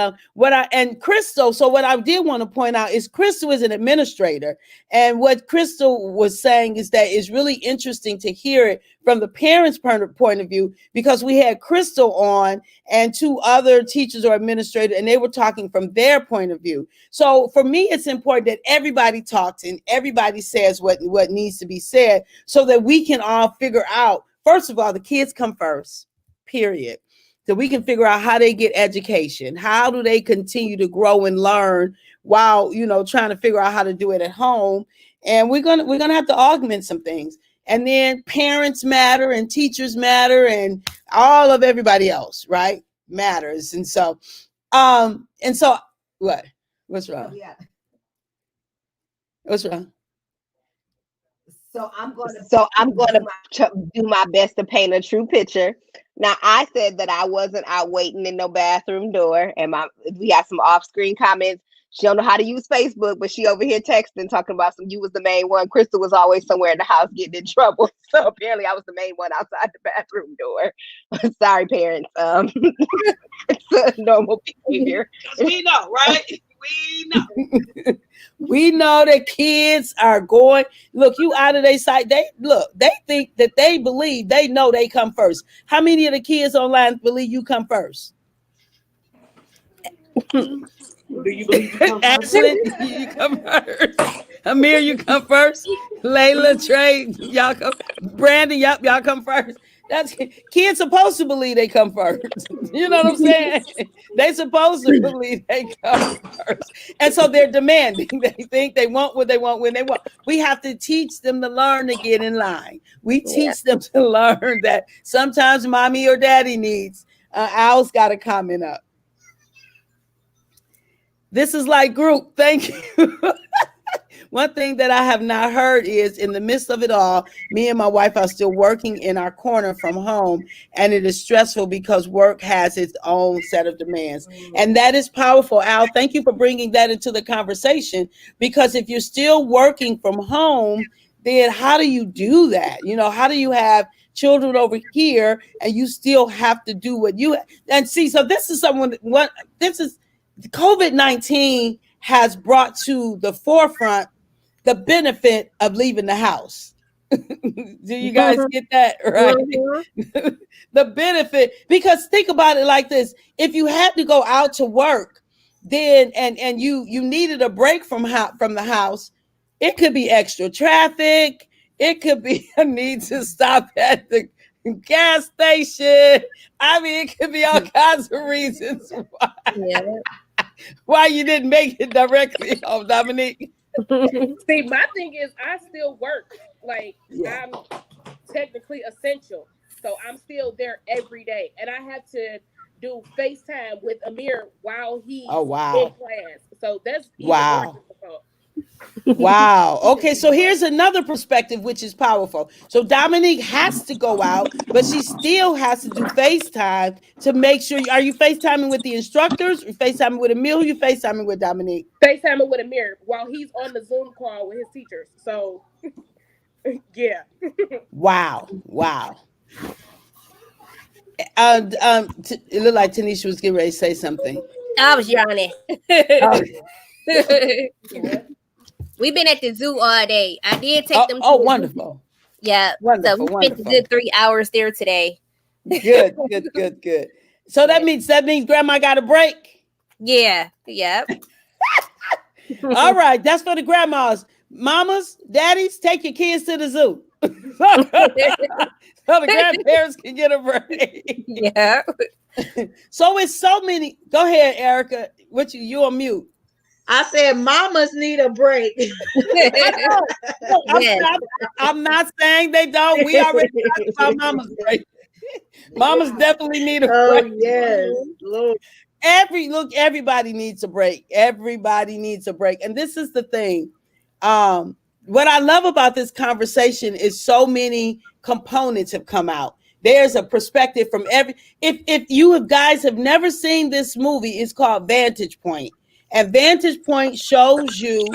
Crystal, so what I did want to point out is Crystal is an administrator. And what Crystal was saying is that it's really interesting to hear it from the parents' point of view, because we had Crystal on and 2 other teachers or administrators, and they were talking from their point of view. So for me, it's important that everybody talks and everybody says what needs to be said so that we can all figure out, first of all, the kids come first, period. So we can figure out how they get education. How do they continue to grow and learn while, trying to figure out how to do it at home. And we're going to have to augment some things. And then parents matter and teachers matter and all of everybody else, right? Matters. And so what? What's wrong? Yeah. What's wrong? So I'm going to do my best to paint a true picture. Now, I said that I wasn't out waiting in no bathroom door, and we got some off-screen comments. She don't know how to use Facebook, but she over here texting, talking about you was the main one. Crystal was always somewhere in the house getting in trouble. So apparently I was the main one outside the bathroom door. Sorry, parents. It's normal behavior. We know, right? We know. We know that kids are going, look, you out of their sight. They think that they believe, they know they come first. How many of the kids online believe you come first? Do you believe you come first? Ashley, you come first. Amir, you come first. Layla, Trey, y'all come. Brandon, y'all come first. That's kids supposed to believe they come first. You know what I'm saying? They supposed to believe they come first. And so they're demanding. They think they want what they want when they want. We have to teach them to learn to get in line. We teach them to learn that sometimes mommy or daddy needs. Al's got a comment up. This is like group. Thank you. One thing that I have not heard is in the midst of it all, me and my wife are still working in our corner from home, and it is stressful because work has its own set of demands. And that is powerful. Al, thank you for bringing that into the conversation, because if you're still working from home, then how do you do that? You know, how do you have children over here and you still have to do what you and see? So this is COVID-19 has brought to the forefront the benefit of leaving the house. Do you guys get that right? The benefit, because think about it like this: if you had to go out to work, then and you needed a break from the house, it could be extra traffic. It could be a need to stop at the gas station. I mean, it could be all kinds of reasons why you didn't make it directly home, Dominique. See, my thing is I still work. Like, I'm technically essential. So I'm still there every day. And I have to do FaceTime with Amir while he's in class. So that's even more difficult. Wow. Okay, so here's another perspective which is powerful. So Dominique has to go out, but she still has to do FaceTime to make sure. Are you FaceTiming with the instructors? Or FaceTiming with Emil? Or you FaceTiming with Dominique? FaceTiming with Amir while he's on the Zoom call with his teachers. So yeah. Wow. It looked like Tanisha was getting ready to say something. I was yawning. We've been at the zoo all day. I did take them. Oh, wonderful. Yeah. Wonderful, so we spent a good 3 hours there today. Good. So that means grandma got a break? Yeah. All right. That's for the grandmas. Mamas, daddies, take your kids to the zoo. So the grandparents can get a break. Yeah. So it's so many. Go ahead, Erica. You on mute. I said mamas need a break. I'm not saying they don't. We already talked about mamas break. Mamas definitely need a break. Oh, yes. Lord. Everybody needs a break. Everybody needs a break. And this is the thing. What I love about this conversation is so many components have come out. There's a perspective from if you guys have never seen this movie, it's called Vantage Point. And Vantage Point shows you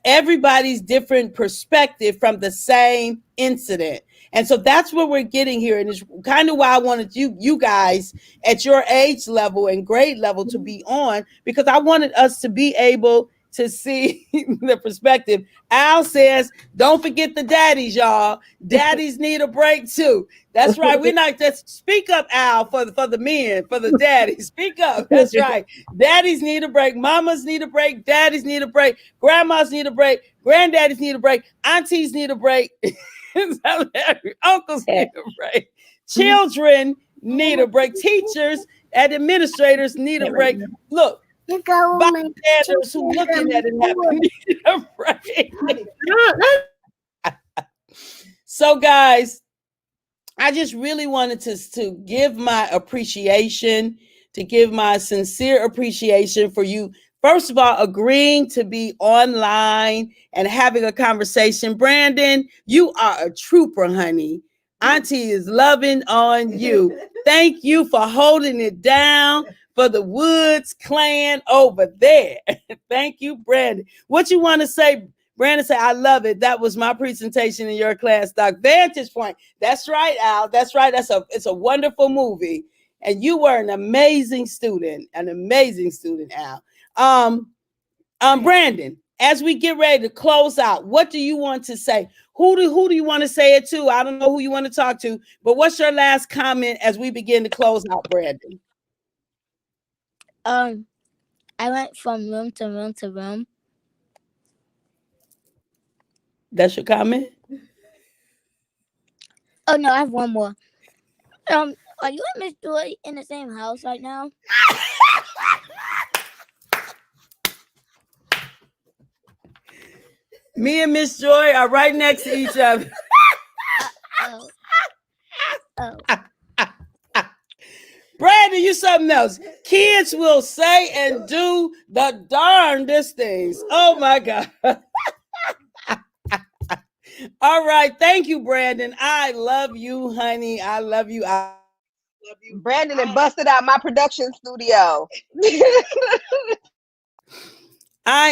everybody's different perspective from the same incident. And so that's what we're getting here. And it's kind of why I wanted you guys at your age level and grade level to be on, because I wanted us to be able to see the perspective. Al says, don't forget the daddies, y'all. Daddies need a break too. That's right. We're not just speak up, Al, for the men, for the daddies. Speak up. That's right. Daddies need a break. Mamas need a break. Daddies need a break. Grandmas need a break. Granddaddies need a break. Aunties need a break. Uncles need a break. Children need a break. Teachers and administrators need a break. Look, bystanders who looking at it need a break. So, guys, I just really wanted to give my appreciation, to give my sincere appreciation for you. First of all, agreeing to be online and having a conversation. Brandon, you are a trooper, honey. Auntie is loving on you. Thank you for holding it down for the Woods clan over there. Thank you, Brandon. What you want to say, Brandon? Say, I love it. That was my presentation in your class, Doc. Vantage Point. That's right, Al. That's right. It's a wonderful movie. And you were an amazing student, Al. Brandon, as we get ready to close out, what do you want to say? Who do you want to say it to? I don't know who you want to talk to, but what's your last comment as we begin to close out, Brandon? I went from room to room to room. That's your comment? Oh no, I have one more. Are you and Miss Joy in the same house right now? Me and Miss Joy are right next to each other. Brandon, you something else. Kids will say and do the darndest things. Oh my God. All right. Thank you, Brandon. I love you, honey. I love you. Brandon and busted out my production studio. I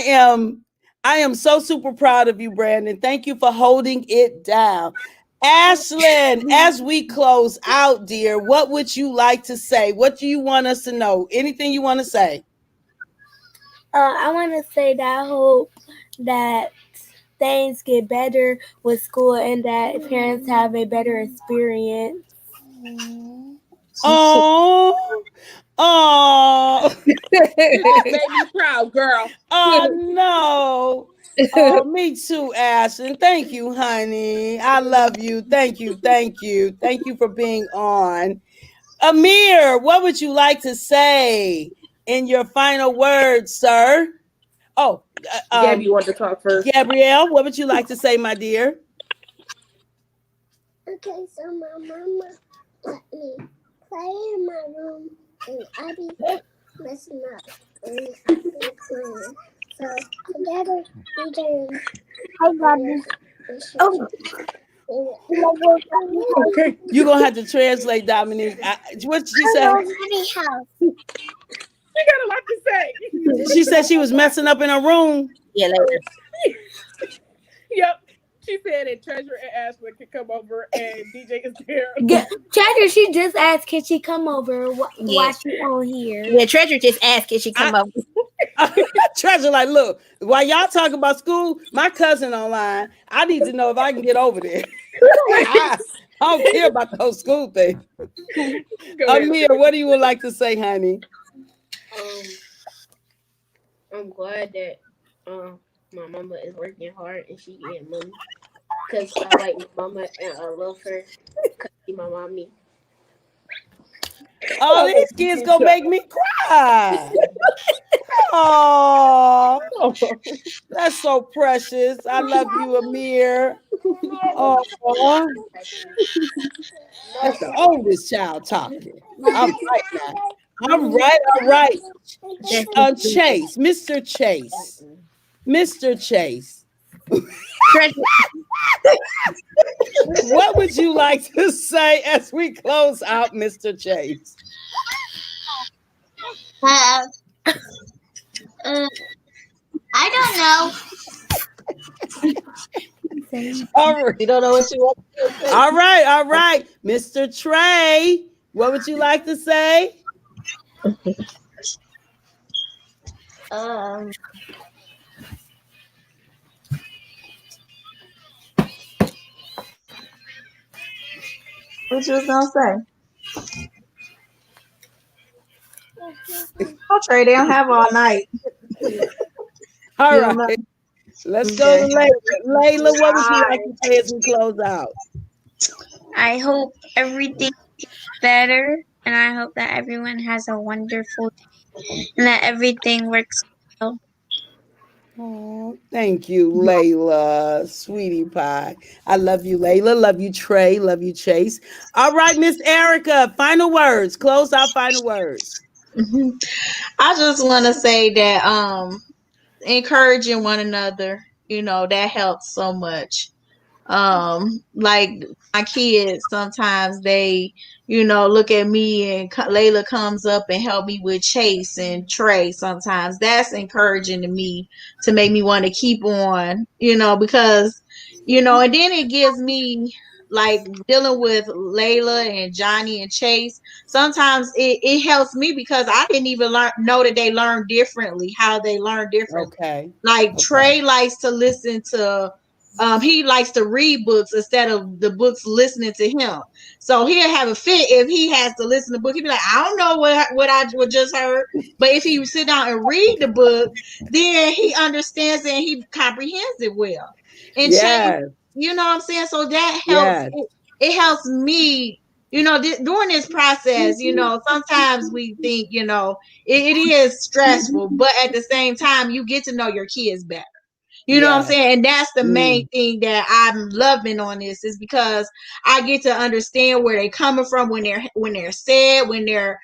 am so super proud of you, Brandon. Thank you for holding it down. Ashlyn, as we close out, dear, what would you like to say? What do you want us to know? Anything you want to say? I want to say that I hope that things get better with school and that parents have a better experience. Oh, that made me proud, girl. Oh no. Oh, me too, Ashlyn. Thank you, honey. I love you. Thank you. Thank you. Thank you for being on. Amir, what would you like to say in your final words, sir? Oh, Gabby, you want to talk first? Gabrielle, what would you like to say, my dear? Okay, so my mama let me play in my room and I be messing up and I be cleaning. So together we can. I love you. Okay, you're gonna have to translate, Dominique. What she said? She got a lot to say. She said she was messing up in her room. Yeah, later. Yep. She said that Treasure and Ashlyn can come over and DJ is there. Treasure, she just asked, can she come over while she on here? Yeah, Treasure just asked, can she come over? Treasure, like, look, while y'all talking about school, my cousin online. I need to know if I can get over there. I don't care about the whole school thing. Amir, what do you would like to say, honey? I'm glad that my mama is working hard and she getting money. Because I like my mama and I love her. Because she's my mommy. Oh, these kids gonna make me cry. Oh, that's so precious. I love you, Amir. Oh, that's the oldest child talking. I'm right now. I'm right. All right. Chase, Mr. Chase. Mr. Chase. What would you like to say as we close out, Mr. Chase? I don't know. All right. You don't know what you want to say. All right. Mr. Trey, what would you like to say? What you was gonna say? Oh, Trey, they don't have all night. All right. Let's go to Layla. Layla, what would you like to say as we close out? I hope everything gets better, and I hope that everyone has a wonderful day and that everything works well. Oh, thank you, Layla, sweetie pie. I love you, Layla. Love you, Trey. Love you, Chase. All right, Miss Erica, final words. Close out final words. I just want to say that encouraging one another, that helps so much. Like my kids, sometimes they, look at me and Layla comes up and help me with Chase and Trey. Sometimes that's encouraging to me to make me want to keep on, because, and then it gives me like dealing with Layla and Johnny and Chase. Sometimes it helps me because I didn't even know that they learn differently, how they learn differently. Okay. Like Trey likes to listen to he likes to read books instead of the books listening to him. So he'll have a fit if he has to listen to the book. He'll be like, I don't know what I just heard. But if he sit down and read the book, then he understands it and he comprehends it well. And Yes. Chase, you know what I'm saying? So that helps. Yes. It helps me, during this process, sometimes we think, it is stressful, but at the same time, you get to know your kids better. You know what I'm saying? And that's the main thing that I'm loving on this, is because I get to understand where they're coming from when they're sad, when they're,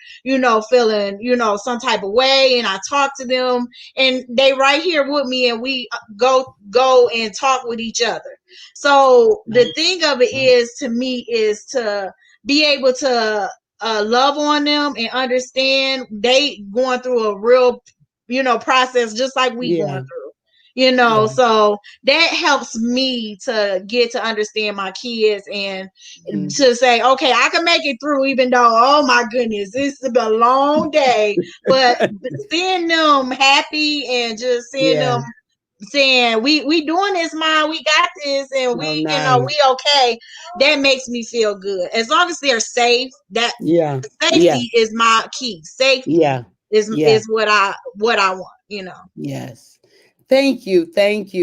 feeling, some type of way, and I talk to them and they right here with me, and we go and talk with each other. So the thing of it is, to me, is to be able to love on them and understand they going through a real, process just like we going through. So that helps me to get to understand my kids and to say, okay, I can make it through, even though, oh my goodness, this is a long day, but seeing them happy and just seeing them saying, we doing this, Mom, we got this, and we okay, that makes me feel good. As long as they're safe, that safety is my key. Safety is what I want, Yes. Thank you,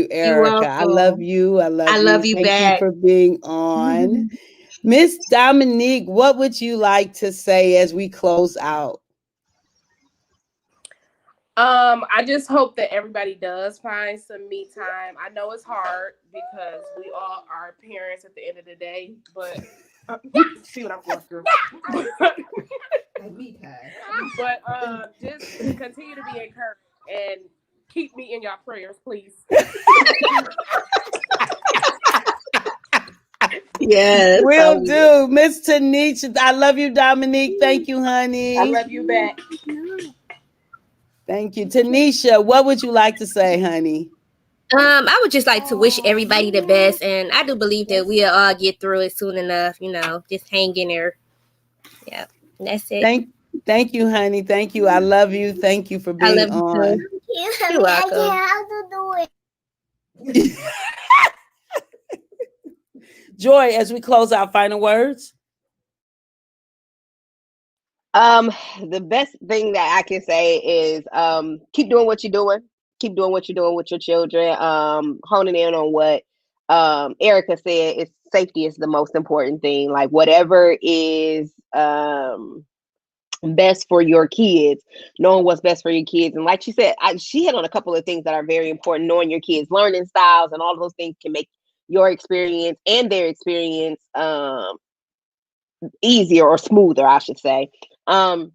Erica. I love you. I love you. Thank you back. For being on. Miss Dominique, what would you like to say as we close out? I just hope that everybody does find some me time. I know it's hard because we all are parents at the end of the day, but see what I'm going through. But just continue to be encouraged and keep me in your prayers, please. Yes, will do. Miss Tanisha, I love you, Dominique. Thank you, honey. I love you back. Thank you. Tanisha, what would you like to say, honey? I would just like to wish everybody the best, and I do believe that we'll all get through it soon enough. Just hang in there. Yeah, that's it. Thank you, honey. Thank you. I love you. Thank you for being on. You're welcome. Joy, as we close out, final words. The best thing that I can say is keep doing what you're doing. Keep doing what you're doing with your children. Honing in on what Erica said, is safety is the most important thing. Like whatever is best for your kids, knowing what's best for your kids. And like she said, she hit on a couple of things that are very important. Knowing your kids' learning styles and all of those things can make your experience and their experience easier or smoother, I should say. So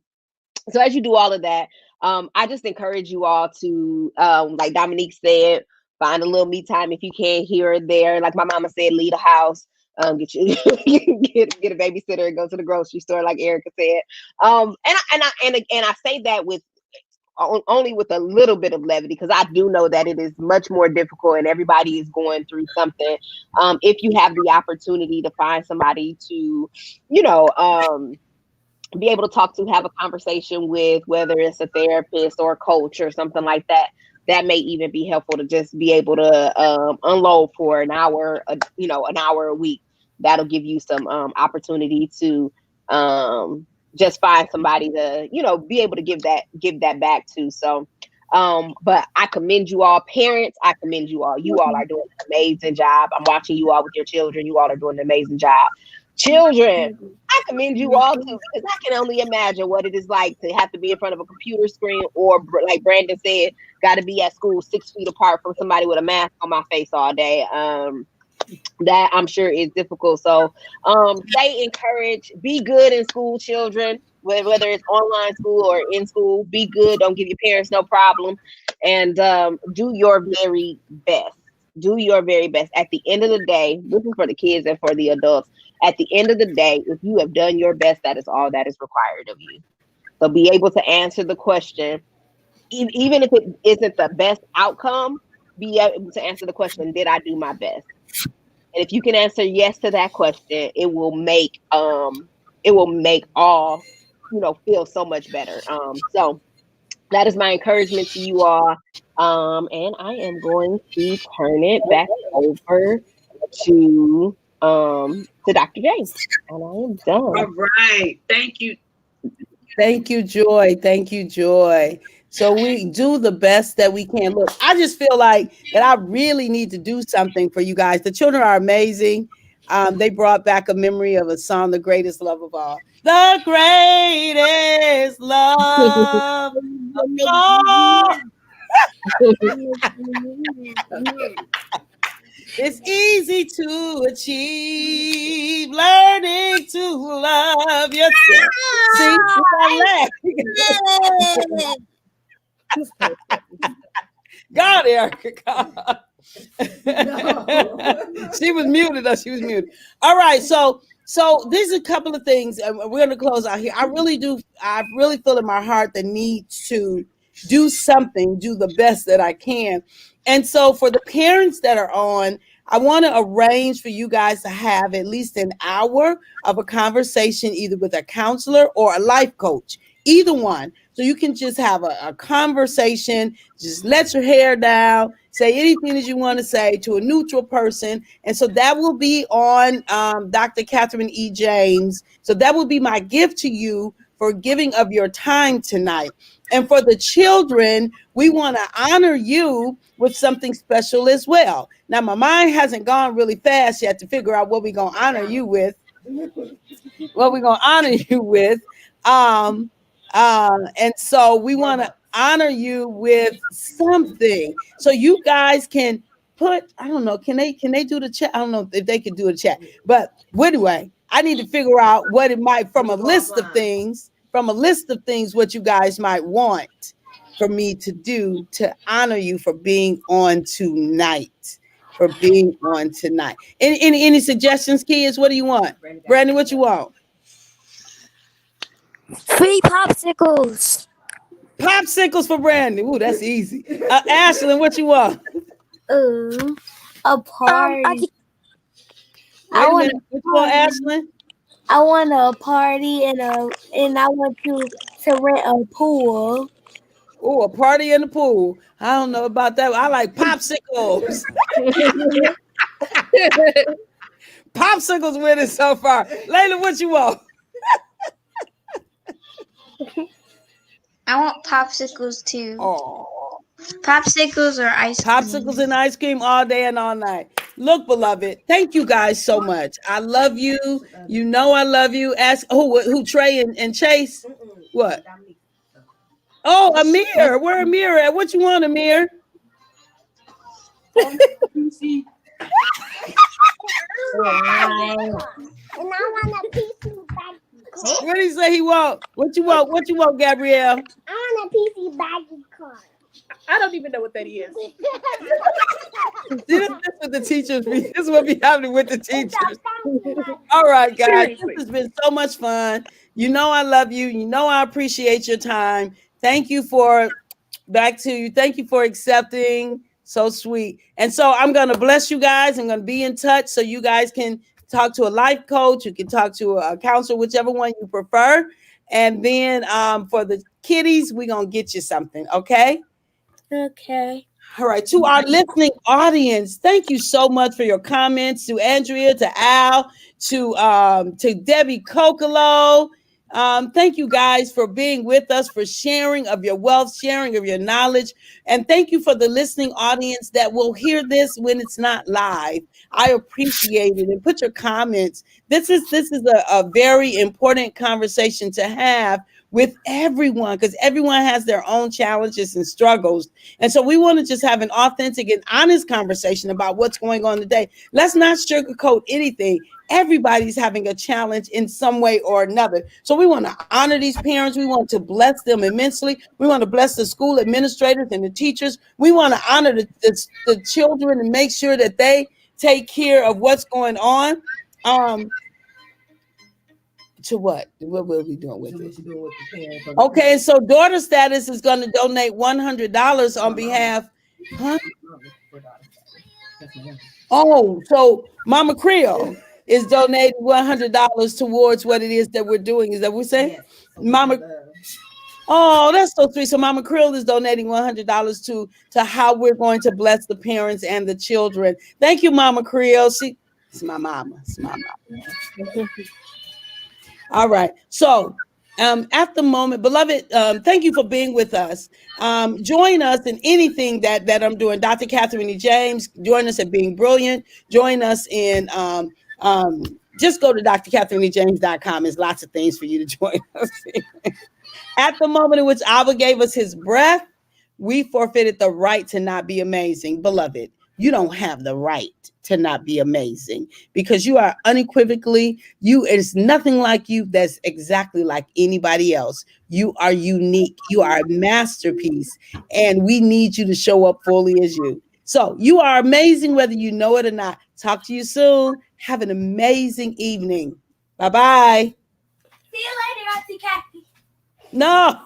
as you do all of that, I just encourage you all to, like Dominique said, find a little me time if you can, here or there. Like my mama said, leave the house, get a babysitter and go to the grocery store, like Erica said. And I say that with only with a little bit of levity, because I do know that it is much more difficult and everybody is going through something. If you have the opportunity to find somebody to, be able to talk to, have a conversation with, whether it's a therapist or a coach or something like that, that may even be helpful to just be able to unload for an hour, an hour a week. That'll give you some opportunity to just find somebody to, be able to give that back to. So, but I commend you all, parents. I commend you all. You all are doing an amazing job. I'm watching you all with your children. You all are doing an amazing job. Children, I commend you all too, because I can only imagine what it is like to have to be in front of a computer screen, or like Brandon said, got to be at school 6 feet apart from somebody with a mask on my face all day. That I'm sure is difficult. So stay encouraged, be good in school, children, whether it's online school or in school. Be good, don't give your parents no problem, and do your very best. Do your very best. At the end of the day, this is for the kids and for the adults. At the end of the day, if you have done your best, that is all that is required of you. So be able to answer the question, even if it isn't the best outcome, be able to answer the question, did I do my best? And if you can answer yes to that question, it will make all, feel so much better. So that is my encouragement to you all. And I am going to turn it back over to Dr. James. And I am done. All right. Thank you. Thank you, Joy. Thank you, Joy. So we do the best that we can. Look, I just feel like that I really need to do something for you guys. The children are amazing. They brought back a memory of a song, The Greatest Love of All. The greatest love of all. It's easy to achieve, learning to love yourself. See, God, Erica, God. She was muted. She was muted. All right, so there's a couple of things, and we're going to close out here. I really feel in my heart the need to do something, do the best that I can. And so for the parents that are on, I want to arrange for you guys to have at least an hour of a conversation, either with a counselor or a life coach, either one. So you can just have a conversation, just let your hair down, say anything that you want to say to a neutral person. And so that will be on Dr. Catherine E. James. So that will be my gift to you for giving of your time tonight. And for the children, we want to honor you with something special as well. Now, my mind hasn't gone really fast yet to figure out what we're going to honor you with. And so we want to honor you with something. So you guys can put, I don't know, can they do the chat? I don't know if they can do a chat. But anyway, I need to figure out what it might, from a list of things, what you guys might want for me to do to honor you for being on tonight. Any suggestions, kids? What do you want? Brandon, what you want? Free popsicles. Popsicles for Brandon. Ooh, that's easy. Ashlyn, what you want? A party. I want Ashlyn. I want a party and I want to rent a pool. Oh, a party in the pool. I don't know about that. I like popsicles. Popsicles winning so far. Layla, what you want? I want popsicles too. Oh. Popsicles or ice cream. Popsicles and ice cream all day and all night. Look, beloved, thank you guys so much. I love you. You know I love you. Ask who Trey and Chase? What? Oh, Amir. Where Amir at? What you want, Amir? And I want a PC baggy car. What did he say he want? What you want? What you want, Gabrielle? I want a PC baggy car. I don't even know what that is. This is what the teachers be. This is what be happening with the teachers. All right, guys. This has been so much fun. You know I love you. You know I appreciate your time. Thank you for accepting. So sweet. And so I'm going to bless you guys. I'm going to be in touch so you guys can talk to a life coach. You can talk to a counselor, whichever one you prefer. And then for the kiddies, we're going to get you something. Okay? Okay. All right. To our listening audience, thank you so much for your comments. To Andrea, to Al, to Debbie Kokolo. Thank you guys for being with us, for sharing of your wealth, sharing of your knowledge. And thank you for the listening audience that will hear this when it's not live. I appreciate it. And put your comments. This is a very important conversation to have with everyone, because everyone has their own challenges and struggles. And so we want to just have an authentic and honest conversation about what's going on today. Let's not sugarcoat anything. Everybody's having a challenge in some way or another. So we want to honor these parents. We want to bless them immensely. We want to bless the school administrators and the teachers. We want to honor the children and make sure that they take care of what's going on. To what? What will we doing with it? Okay, so Daughter Status is going to donate $100 on behalf. Huh? Oh, so Mama Creole is donating $100 towards what it is that we're doing. Is that what we're saying? Yes. Mama. Oh, that's so sweet. So Mama Krill is donating $100 to how we're going to bless the parents and the children. Thank you, Mama Krill. It's my mama. It's my mama. All right. So at the moment, beloved, thank you for being with us. Join us in anything that I'm doing. Dr. Catherine E. James, join us at Being Brilliant. Join us in Just go to drkatherinejames.com. There's lots of things for you to join us in. At the moment in which Abba gave us his breath, we forfeited the right to not be amazing. Beloved, you don't have the right to not be amazing because you are unequivocally, it is nothing like you that's exactly like anybody else. You are unique. You are a masterpiece, and we need you to show up fully as you. So you are amazing whether you know it or not. Talk to you soon. Have an amazing evening. Bye-bye. See you later, Auntie Kathy. No.